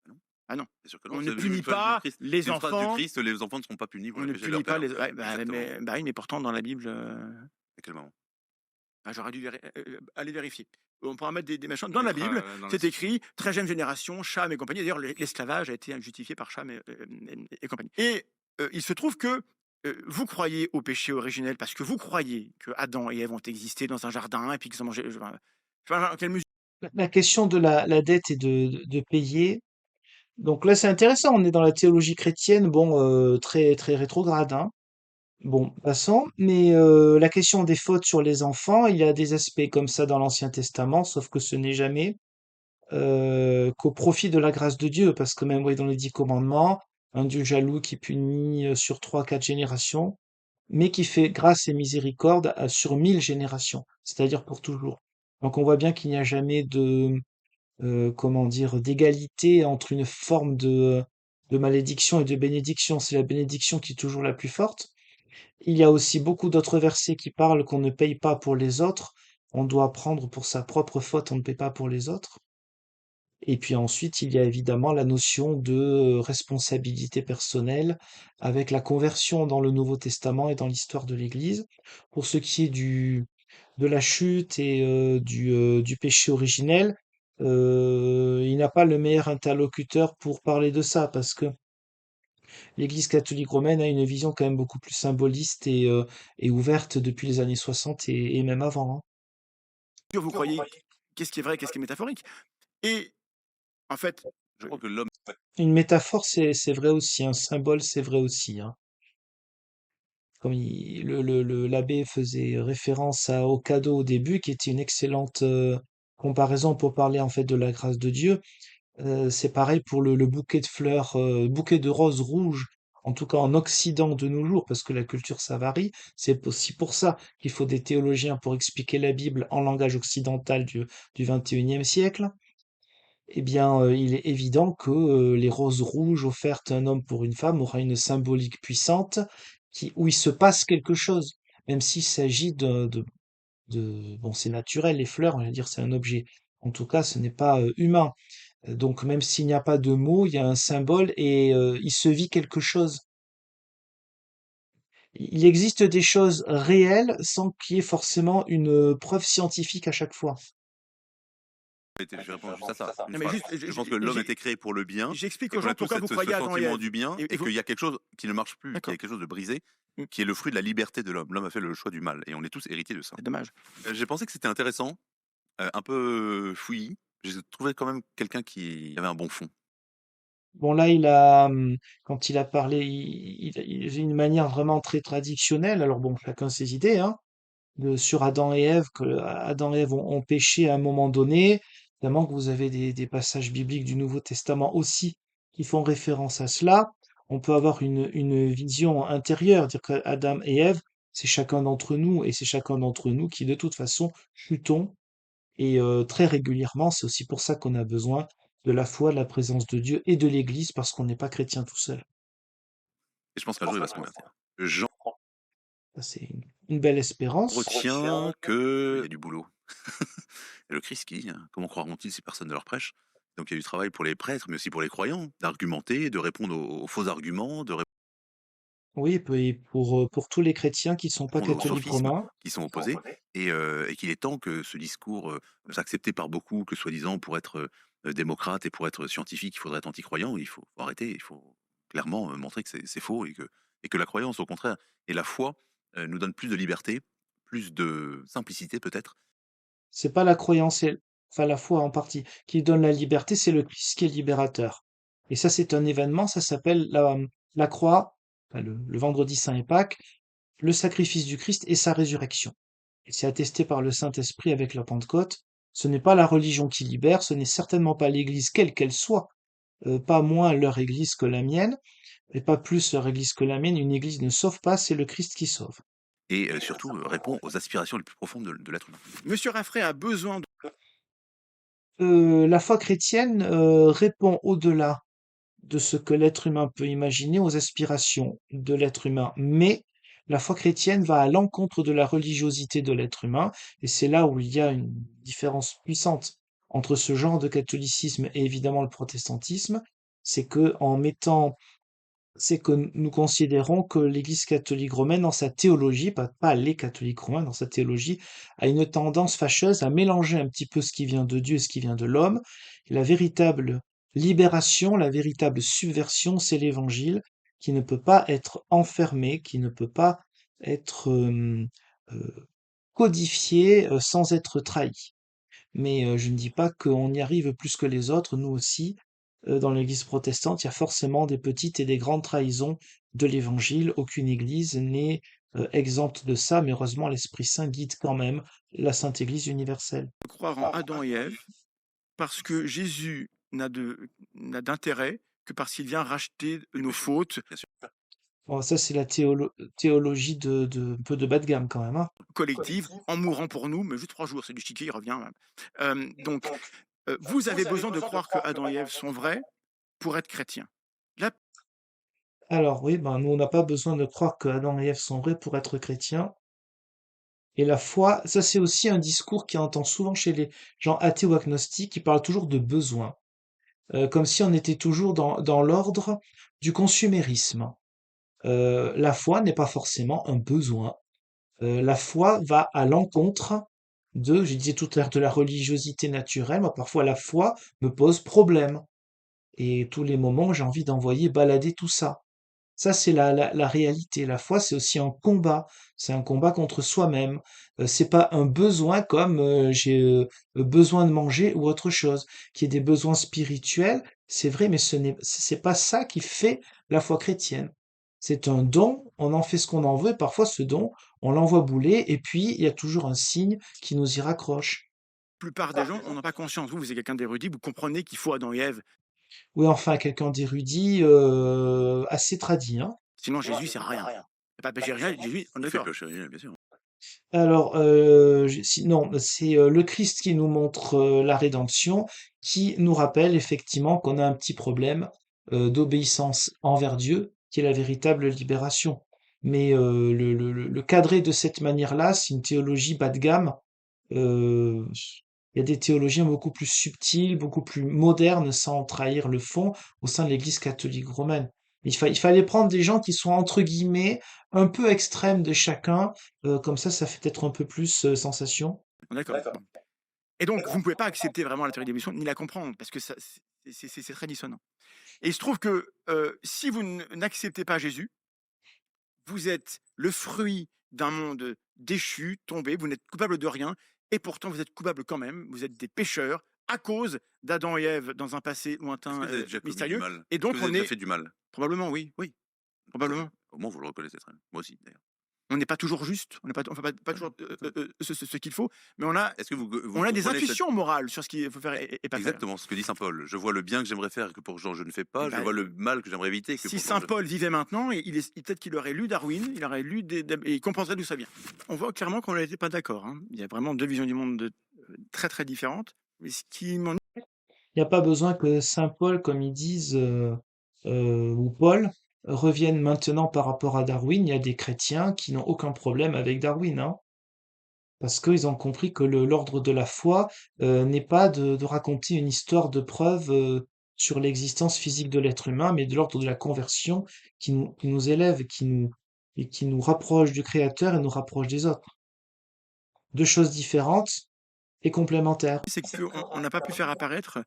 Ah non, Ah non. bien sûr que non. On ne C'est une punit phrase du pas Christ. les C'est une phrase du enfants. Christ. Les enfants ne seront pas punis pour On les ne péchés de leur punit pas père. les. Ouais, Exactement. oui, mais pourtant dans la Bible, À quel moment? j'aurais dû aller vérifier. On pourra mettre des machins. Dans la Bible, Dans c'est écrit très jeune génération, Cham et compagnie. D'ailleurs, l'esclavage a été justifié par Cham et compagnie. Et il se trouve que vous croyez au péché originel parce que vous croyez que Adam et Ève ont existé dans un jardin et puis qu'ils ont mangé. Enfin, quelle mesure? La question de la dette et de payer. Donc là, c'est intéressant. On est dans la théologie chrétienne, bon, très très rétrograde, hein. Bon, passons. Mais la question des fautes sur les enfants, il y a des aspects comme ça dans l'Ancien Testament, sauf que ce n'est jamais qu'au profit de la grâce de Dieu, parce que même ouais, dans les 10 commandements, un Dieu jaloux qui punit sur 3, 4 générations, mais qui fait grâce et miséricorde sur 1000 générations, c'est-à-dire pour toujours. Donc on voit bien qu'il n'y a jamais comment dire, d'égalité entre une forme de malédiction et de bénédiction. C'est la bénédiction qui est toujours la plus forte. Il y a aussi beaucoup d'autres versets qui parlent qu'on ne paye pas pour les autres. On doit prendre pour sa propre faute, on ne paie pas pour les autres. Et puis ensuite, il y a évidemment la notion de responsabilité personnelle avec la conversion dans le Nouveau Testament et dans l'histoire de l'Église. Pour ce qui est de la chute et du péché originel, il n'a pas le meilleur interlocuteur pour parler de ça, parce que l'Église catholique romaine a une vision quand même beaucoup plus symboliste et ouverte depuis les années 60 et même avant, hein. Vous croyez qu'est-ce qui est vrai, qu'est-ce qui est métaphorique? Et en fait, Je crois que l'homme. Une métaphore, c'est vrai aussi, un symbole, c'est vrai aussi, hein. Comme l'abbé faisait référence au cadeau au début, qui était une excellente comparaison pour parler en fait de la grâce de Dieu. C'est pareil pour le bouquet de fleurs, bouquet de roses rouges en tout cas en Occident de nos jours, parce que la culture ça varie, c'est aussi pour ça qu'il faut des théologiens pour expliquer la Bible en langage occidental du 21e siècle. Eh bien, il est évident que les roses rouges offertes à un homme pour une femme aura une symbolique puissante où il se passe quelque chose, même s'il s'agit bon, c'est naturel, les fleurs, on va dire, c'est un objet. En tout cas, ce n'est pas humain. Donc, même s'il n'y a pas de mots, il y a un symbole et il se vit quelque chose. Il existe des choses réelles sans qu'il y ait forcément une preuve scientifique à chaque fois. Je vais répondre juste à ça, une Non, mais phrase. juste, Je pense que l'homme a été créé pour le bien j'explique et aux qu'on gens a tous pourquoi vous ce croyez à Adam et sentiment Ève. du bien Et et vous, qu'il y a quelque chose qui ne marche plus, qu'il y a d'accord. quelque chose de brisé, Mm. qui est le fruit de la liberté de l'homme. L'homme a fait le choix du mal et on est tous héritiers de ça. C'est dommage. J'ai pensé que c'était intéressant, un peu fouillis. J'ai trouvé quand même quelqu'un qui avait un bon fond. Bon, là, quand il a parlé, il a une manière vraiment très traditionnelle. Alors bon, chacun ses idées, hein, sur Adam et Ève, que Adam et Ève ont péché à un moment donné. Évidemment que vous avez des passages bibliques du Nouveau Testament aussi qui font référence à cela. On peut avoir une vision intérieure, dire que Adam et Ève, c'est chacun d'entre nous, et c'est chacun d'entre nous qui, de toute façon, chutons et très régulièrement. C'est aussi pour ça qu'on a besoin de la foi, de la présence de Dieu et de l'Église, parce qu'on n'est pas chrétien tout seul. Et je pense qu'un jour, il va se convertir. J'en Ça, c'est une belle espérance. retiens qu'il y a du boulot. Et le Christ qui, comment croiront-ils si personne ne leur prêche? Donc il y a du travail pour les prêtres, mais aussi pour les croyants, d'argumenter, de répondre aux faux arguments, de Oui, et pour tous les chrétiens qui sont pas répondre aux catholiques sophismes romains, qui sont opposés, et qu'il est temps que ce discours, accepté par beaucoup, que soi-disant pour être démocrate et pour être scientifique, il faudrait être anti-croyant, faut arrêter, il faut clairement montrer que c'est faux et que la croyance, au contraire, et la foi nous donne plus de liberté, plus de simplicité peut-être. c'est pas la croyance, enfin la foi en partie, qui donne la liberté, c'est le Christ qui est libérateur. Et ça, c'est un événement, ça s'appelle la croix, enfin, le vendredi saint et Pâques, le sacrifice du Christ et sa résurrection. Et c'est attesté par le Saint-Esprit avec la Pentecôte. Ce n'est pas la religion qui libère, ce n'est certainement pas l'Église quelle qu'elle soit, pas moins leur Église que la mienne, et pas plus leur Église que la mienne. Une Église ne sauve pas, c'est le Christ qui sauve. Et surtout répond aux aspirations les plus profondes de l'être humain. Monsieur Raffray a besoin de... La foi chrétienne répond au-delà de ce que l'être humain peut imaginer aux aspirations de l'être humain, mais la foi chrétienne va à l'encontre de la religiosité de l'être humain, et c'est là où il y a une différence puissante entre ce genre de catholicisme et évidemment le protestantisme, c'est que en mettant c'est que nous considérons que l'Église catholique romaine, dans sa théologie, pas les catholiques romains, dans sa théologie, a une tendance fâcheuse à mélanger un petit peu ce qui vient de Dieu et ce qui vient de l'homme. La véritable libération, la véritable subversion, c'est l'Évangile, qui ne peut pas être enfermé, qui ne peut pas être euh, codifié sans être trahi. Mais je ne dis pas qu'on y arrive plus que les autres, nous aussi. Dans l'Église protestante, il y a forcément des petites et des grandes trahisons de l'Évangile. Aucune Église n'est exempte de ça, mais heureusement, l'Esprit Saint guide quand même la Sainte Église universelle. croire en Adam et Ève parce que Jésus n'a d'intérêt que parce qu'il vient racheter Les nos péchés, fautes bien sûr. Bon, ça, c'est la théologie un peu de bas de gamme quand même, hein. collectives en mourant pour nous, mais juste 3 jours, c'est du chiquet, il revient. Donc, vous avez besoin de croire que Adam et Ève sont vrais pour être chrétien. Là, Alors oui, ben, nous, on n'a pas besoin de croire que Adam et Ève sont vrais pour être chrétiens. Et la foi, ça c'est aussi un discours qui entend souvent chez les gens athées ou agnostiques, qui parlent toujours de besoin. Comme si on était toujours dans l'ordre du consumérisme. La foi n'est pas forcément un besoin. La foi va à l'encontre je disais tout à l'heure, de la religiosité naturelle. Moi, parfois, la foi me pose problème. Et tous les moments, j'ai envie d'envoyer balader tout ça. Ça, c'est la réalité. La foi, c'est aussi un combat. C'est un combat contre soi-même. C'est pas un besoin comme j'ai besoin de manger ou autre chose. Qu'il y ait des besoins spirituels, c'est vrai, mais c'est pas ça qui fait la foi chrétienne. C'est un don, on en fait ce qu'on en veut, et parfois ce don, on l'envoie bouler, et puis il y a toujours un signe qui nous y raccroche. la plupart des gens n'en ont pas conscience. Vous êtes quelqu'un d'érudit, vous comprenez qu'il faut Adam et Ève. Oui, enfin, quelqu'un d'érudit, assez tradit, hein. Sinon, Jésus sert à rien. Pas péché originel, Jésus, on est Il fait d'accord. clocher, bien sûr. Alors, non, c'est le Christ qui nous montre la rédemption, qui nous rappelle effectivement qu'on a un petit problème d'obéissance envers Dieu, qui est la véritable libération. Mais le cadrer de cette manière-là, c'est une théologie bas de gamme. Euh, il y a des théologiens beaucoup plus subtils, beaucoup plus modernes, sans trahir le fond, au sein de l'Église catholique romaine. Il fallait prendre des gens qui sont entre guillemets un peu extrêmes de chacun, comme ça fait peut-être un peu plus sensation. On est d'accord. Bon. Et donc, vous ne pouvez pas accepter vraiment la théorie de l'évolution, ni la comprendre, parce que c'est très dissonant. Et il se trouve que si vous n'acceptez pas Jésus, vous êtes le fruit d'un monde déchu, tombé, vous n'êtes coupable de rien, et pourtant vous êtes coupable quand même, vous êtes des pécheurs à cause d'Adam et Ève dans un passé Est-ce lointain, que vous avez déjà commis du mystérieux. mal? Et Est-ce que donc vous on avez déjà est, fait du mal? probablement oui, oui, Très bien. probablement. Au moins, vous le reconnaissez très bien. Moi aussi, d'ailleurs. On n'est pas toujours juste, on fait pas Très bien. toujours ce qu'il faut, mais on a, Est-ce que vous on a des comprenez cette... intuitions morales sur ce qu'il faut faire et pas faire. Exactement, ce que dit saint Paul. Je vois le bien que j'aimerais faire et que pourtant je ne fais Eh pas. Je ben, vois le mal que j'aimerais éviter et que si pourtant Saint je fais. Paul vivait maintenant, peut-être qu'il aurait lu Darwin, il aurait lu et il comprendrait d'où ça vient. On voit clairement qu'on n'était pas d'accord, hein. Il y a vraiment deux visions du monde très très différentes. Mais ce qui m'ennuie, Il n'y a pas besoin que Saint Paul, comme ils disent, ou Paul, revienne maintenant par rapport à Darwin. Il y a des chrétiens qui n'ont aucun problème avec Darwin, hein. Parce qu'ils ont compris que l'ordre de la foi n'est pas de raconter une histoire de preuve sur l'existence physique de l'être humain, mais de l'ordre de la conversion qui nous élève, et qui nous rapproche du Créateur et nous rapproche des autres. Deux choses différentes et complémentaires. c'est qu'on n'a pas pu faire apparaître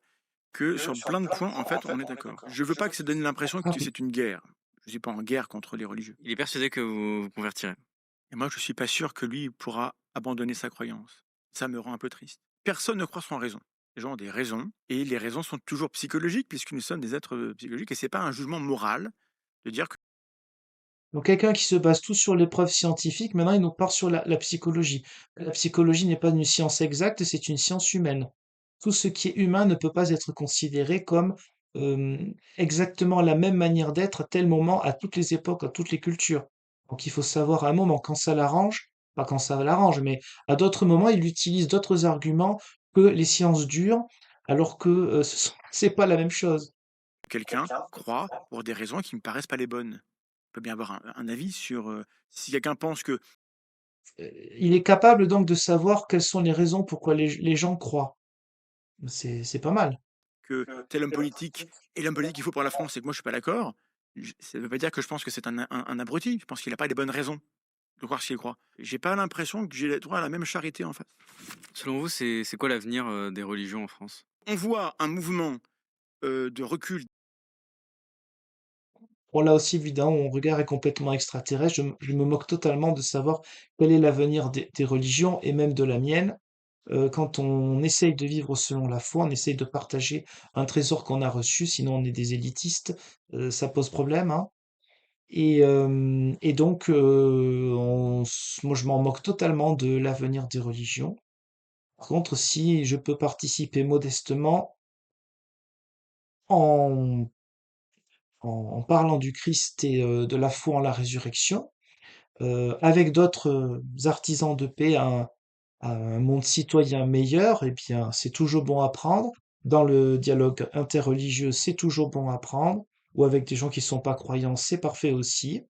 que sur plein de points, en fait, on est d'accord. Je veux pas que ça donne l'impression Ah que oui. c'est une guerre. Je suis pas en guerre contre les religieux. Il est persuadé que vous vous convertirez. Et moi, je suis pas sûr que lui pourra abandonner sa croyance. Ça me rend un peu triste. Personne ne croit sans raison. Les gens ont des raisons, et les raisons sont toujours psychologiques, puisque nous sommes des êtres psychologiques, et c'est pas un jugement moral de dire que Donc quelqu'un qui se base tout sur les preuves scientifiques, maintenant il nous part sur la psychologie. La psychologie n'est pas une science exacte, c'est une science humaine. Tout ce qui est humain ne peut pas être considéré comme euh, exactement la même manière d'être à tel moment, à toutes les époques, à toutes les cultures. Donc il faut savoir à un moment quand ça l'arrange, pas quand ça l'arrange, mais à d'autres moments il utilise d'autres arguments que les sciences dures, alors que c'est pas la même chose. quelqu'un croit pour des raisons qui me paraissent pas les bonnes. On peut bien avoir un avis sur si quelqu'un pense que Il est capable donc de savoir quelles sont les raisons pourquoi les gens croient. C'est pas mal. tel homme politique est l'homme politique qu'il faut pour la France et que moi je suis pas d'accord, ça veut pas dire que je pense que c'est un abruti. Je pense qu'il n'a pas les bonnes raisons de croire ce qu'il croit. J'ai pas l'impression que j'ai droit à la même charité en face. Selon vous, c'est quoi l'avenir des religions en France? On voit un mouvement de recul. Bon, là aussi, évidemment, mon regard est complètement extraterrestre. Je me moque totalement de savoir quel est l'avenir des religions et même de la mienne. Quand on essaye de vivre selon la foi, on essaye de partager un trésor qu'on a reçu, sinon on est des élitistes, ça pose problème, hein. Et donc, moi, je m'en moque totalement de l'avenir des religions. Par contre, si je peux participer modestement en, en parlant du Christ et de la foi en la résurrection, avec d'autres artisans de paix, à un monde citoyen meilleur, eh bien, c'est toujours bon à prendre. Dans le dialogue interreligieux, c'est toujours bon à prendre. Ou avec des gens qui sont pas croyants, c'est parfait aussi.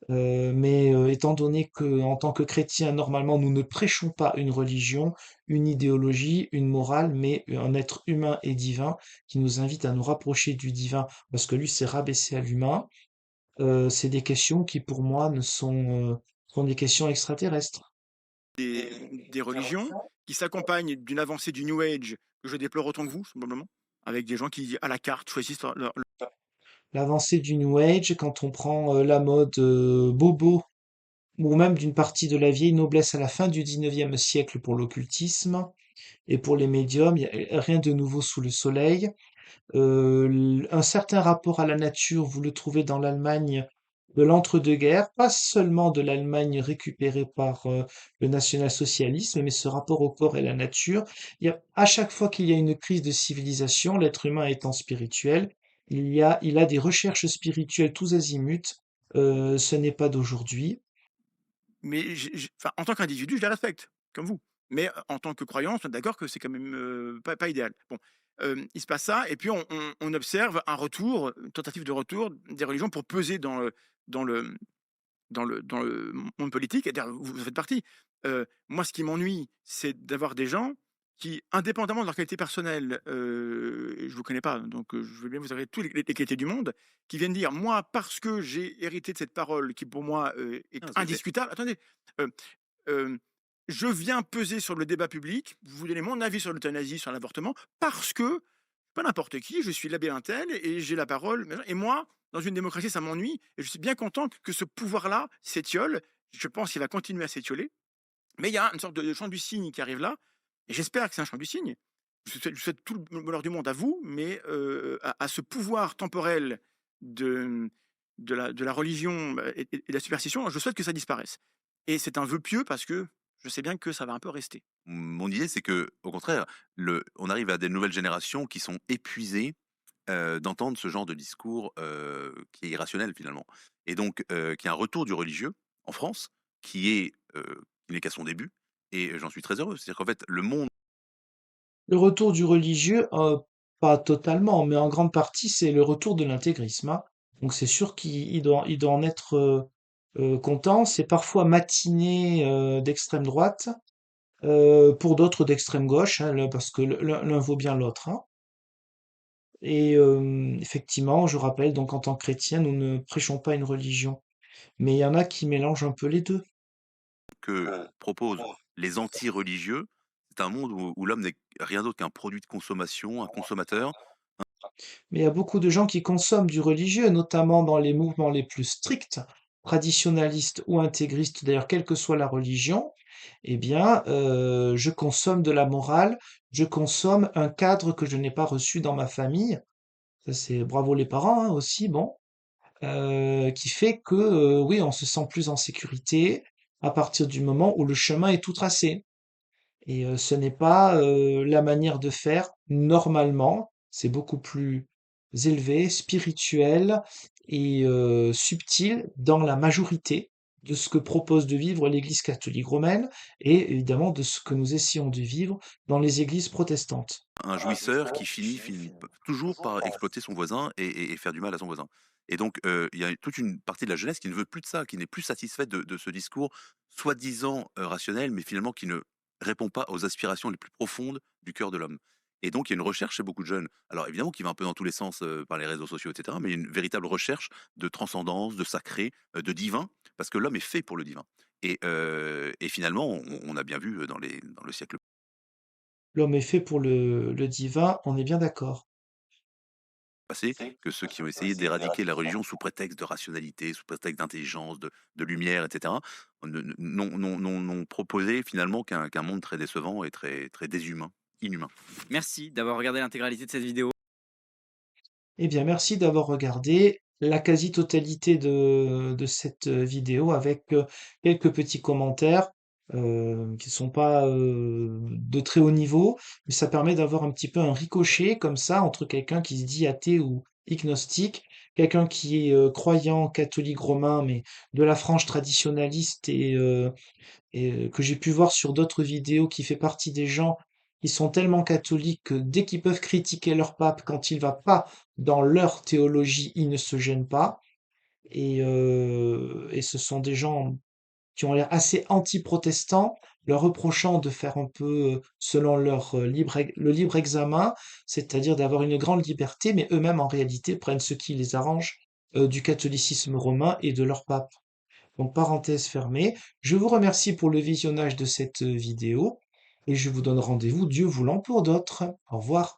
Mais étant donné que, en tant que chrétien, normalement, nous ne prêchons pas une religion, une idéologie, une morale, mais un être humain et divin qui nous invite à nous rapprocher du divin, parce que lui s'est rabaissé à l'humain. C'est des questions qui, pour moi, ne sont, sont des questions extraterrestres. Des religions qui s'accompagnent d'une avancée du New Age que je déplore autant que vous, probablement, avec des gens qui, à la carte, choisissent L'avancée du New Age, quand on prend la mode bobo, ou même d'une partie de la vieille noblesse à la fin du 19e siècle pour l'occultisme et pour les médiums, il n'y a rien de nouveau sous le soleil. Un certain rapport à la nature, vous le trouvez dans l'Allemagne de l'entre-deux-guerres, pas seulement de l'Allemagne récupérée par le national-socialisme, mais ce rapport au corps et à la nature. À chaque fois qu'il y a une crise de civilisation, l'être humain étant spirituel, il a des recherches spirituelles tous azimuts. Ce n'est pas d'aujourd'hui. Mais enfin, en tant qu'individu, je les respecte, comme vous. Mais en tant que croyant, on est d'accord que c'est quand même pas idéal. Bon, il se passe ça, et puis on observe un retour, une tentative de retour des religions pour peser dans le, dans le monde politique. Et d'ailleurs, vous faites partie. Moi, ce qui m'ennuie, c'est d'avoir des gens qui, indépendamment de leur qualité personnelle, je vous connais pas, donc je veux bien vous arrêter toutes les qualités du monde, qui viennent dire, moi, parce que j'ai hérité de cette parole qui, pour moi, est Non, c'est fait. indiscutable. Attendez, euh, euh, je viens peser sur le débat public, vous donnez mon avis sur l'euthanasie, sur l'avortement, parce que pas n'importe qui, je suis l'abbé untel et j'ai la parole. Et moi, dans une démocratie, ça m'ennuie, et je suis bien content que ce pouvoir-là s'étiole. Je pense qu'il va continuer à s'étioler, mais il y a une sorte de chant du cygne qui arrive là, et j'espère que c'est un chant du cygne. Je souhaite tout le bonheur du monde à vous, mais à ce pouvoir temporel de, de la religion et de la superstition, je souhaite que ça disparaisse. Et c'est un vœu pieux parce que je sais bien que ça va un peu rester. Mon idée, c'est que, au contraire, on arrive à des nouvelles générations qui sont épuisées d'entendre ce genre de discours qui est irrationnel finalement. Et donc, qu'il y a un retour du religieux en France qui n'est qu'à son début. Et j'en suis très heureux. C'est-à-dire qu'en fait, le monde Le retour du religieux, pas totalement, mais en grande partie, c'est le retour de l'intégrisme, hein. Donc c'est sûr qu'il doit en être content. C'est parfois matiné d'extrême droite, pour d'autres d'extrême gauche, hein, parce que l'un vaut bien l'autre, hein. Et effectivement, je rappelle, donc en tant que chrétien, nous ne prêchons pas une religion. Mais il y en a qui mélangent un peu les deux. que proposent les anti-religieux, c'est un monde où l'homme n'est rien d'autre qu'un produit de consommation, un consommateur. Mais il y a beaucoup de gens qui consomment du religieux, notamment dans les mouvements les plus stricts, traditionalistes ou intégristes, d'ailleurs, quelle que soit la religion. Eh bien, je consomme de la morale, je consomme un cadre que je n'ai pas reçu dans ma famille. Ça, c'est bravo les parents, hein, aussi, bon, qui fait que, oui, on se sent plus en sécurité à partir du moment où le chemin est tout tracé. Et ce n'est pas la manière de faire normalement. C'est beaucoup plus élevé, spirituel et subtil dans la majorité de ce que propose de vivre l'Église catholique romaine et évidemment de ce que nous essayons de vivre dans les églises protestantes. Un jouisseur qui finit toujours par exploiter son voisin et faire du mal à son voisin. Et donc, il y a toute une partie de la jeunesse qui ne veut plus de ça, qui n'est plus satisfaite de ce discours soi-disant rationnel, mais finalement qui ne répond pas aux aspirations les plus profondes du cœur de l'homme. Et donc, il y a une recherche chez beaucoup de jeunes. Alors, évidemment, qui va un peu dans tous les sens par les réseaux sociaux, etc. Mais il y a une véritable recherche de transcendance, de sacré, de divin, parce que l'homme est fait pour le divin. Et finalement, on a bien vu dans le siècle L'homme est fait pour le divin, on est bien d'accord. passé que ceux qui ont essayé d'éradiquer la religion sous prétexte de rationalité, sous prétexte d'intelligence, de lumière, etc., n'ont proposé finalement qu'un monde très décevant et très, très déshumain, inhumain. Merci d'avoir regardé l'intégralité de cette vidéo. Eh bien, merci d'avoir regardé la quasi-totalité de cette vidéo avec quelques petits commentaires qui sont pas de très haut niveau, mais ça permet d'avoir un petit peu un ricochet comme ça entre quelqu'un qui se dit athée ou agnostique, quelqu'un qui est croyant catholique romain, mais de la frange traditionnaliste et que j'ai pu voir sur d'autres vidéos qui fait partie des gens qui sont tellement catholiques que dès qu'ils peuvent critiquer leur pape, quand il va pas dans leur théologie, ils ne se gênent pas. Et ce sont des gens qui ont l'air assez anti-protestants, leur reprochant de faire un peu selon leur le libre examen, c'est-à-dire d'avoir une grande liberté, mais eux-mêmes en réalité prennent ce qui les arrange du catholicisme romain et de leur pape. Donc, parenthèse fermée. Je vous remercie pour le visionnage de cette vidéo et je vous donne rendez-vous, Dieu voulant, pour d'autres. Au revoir.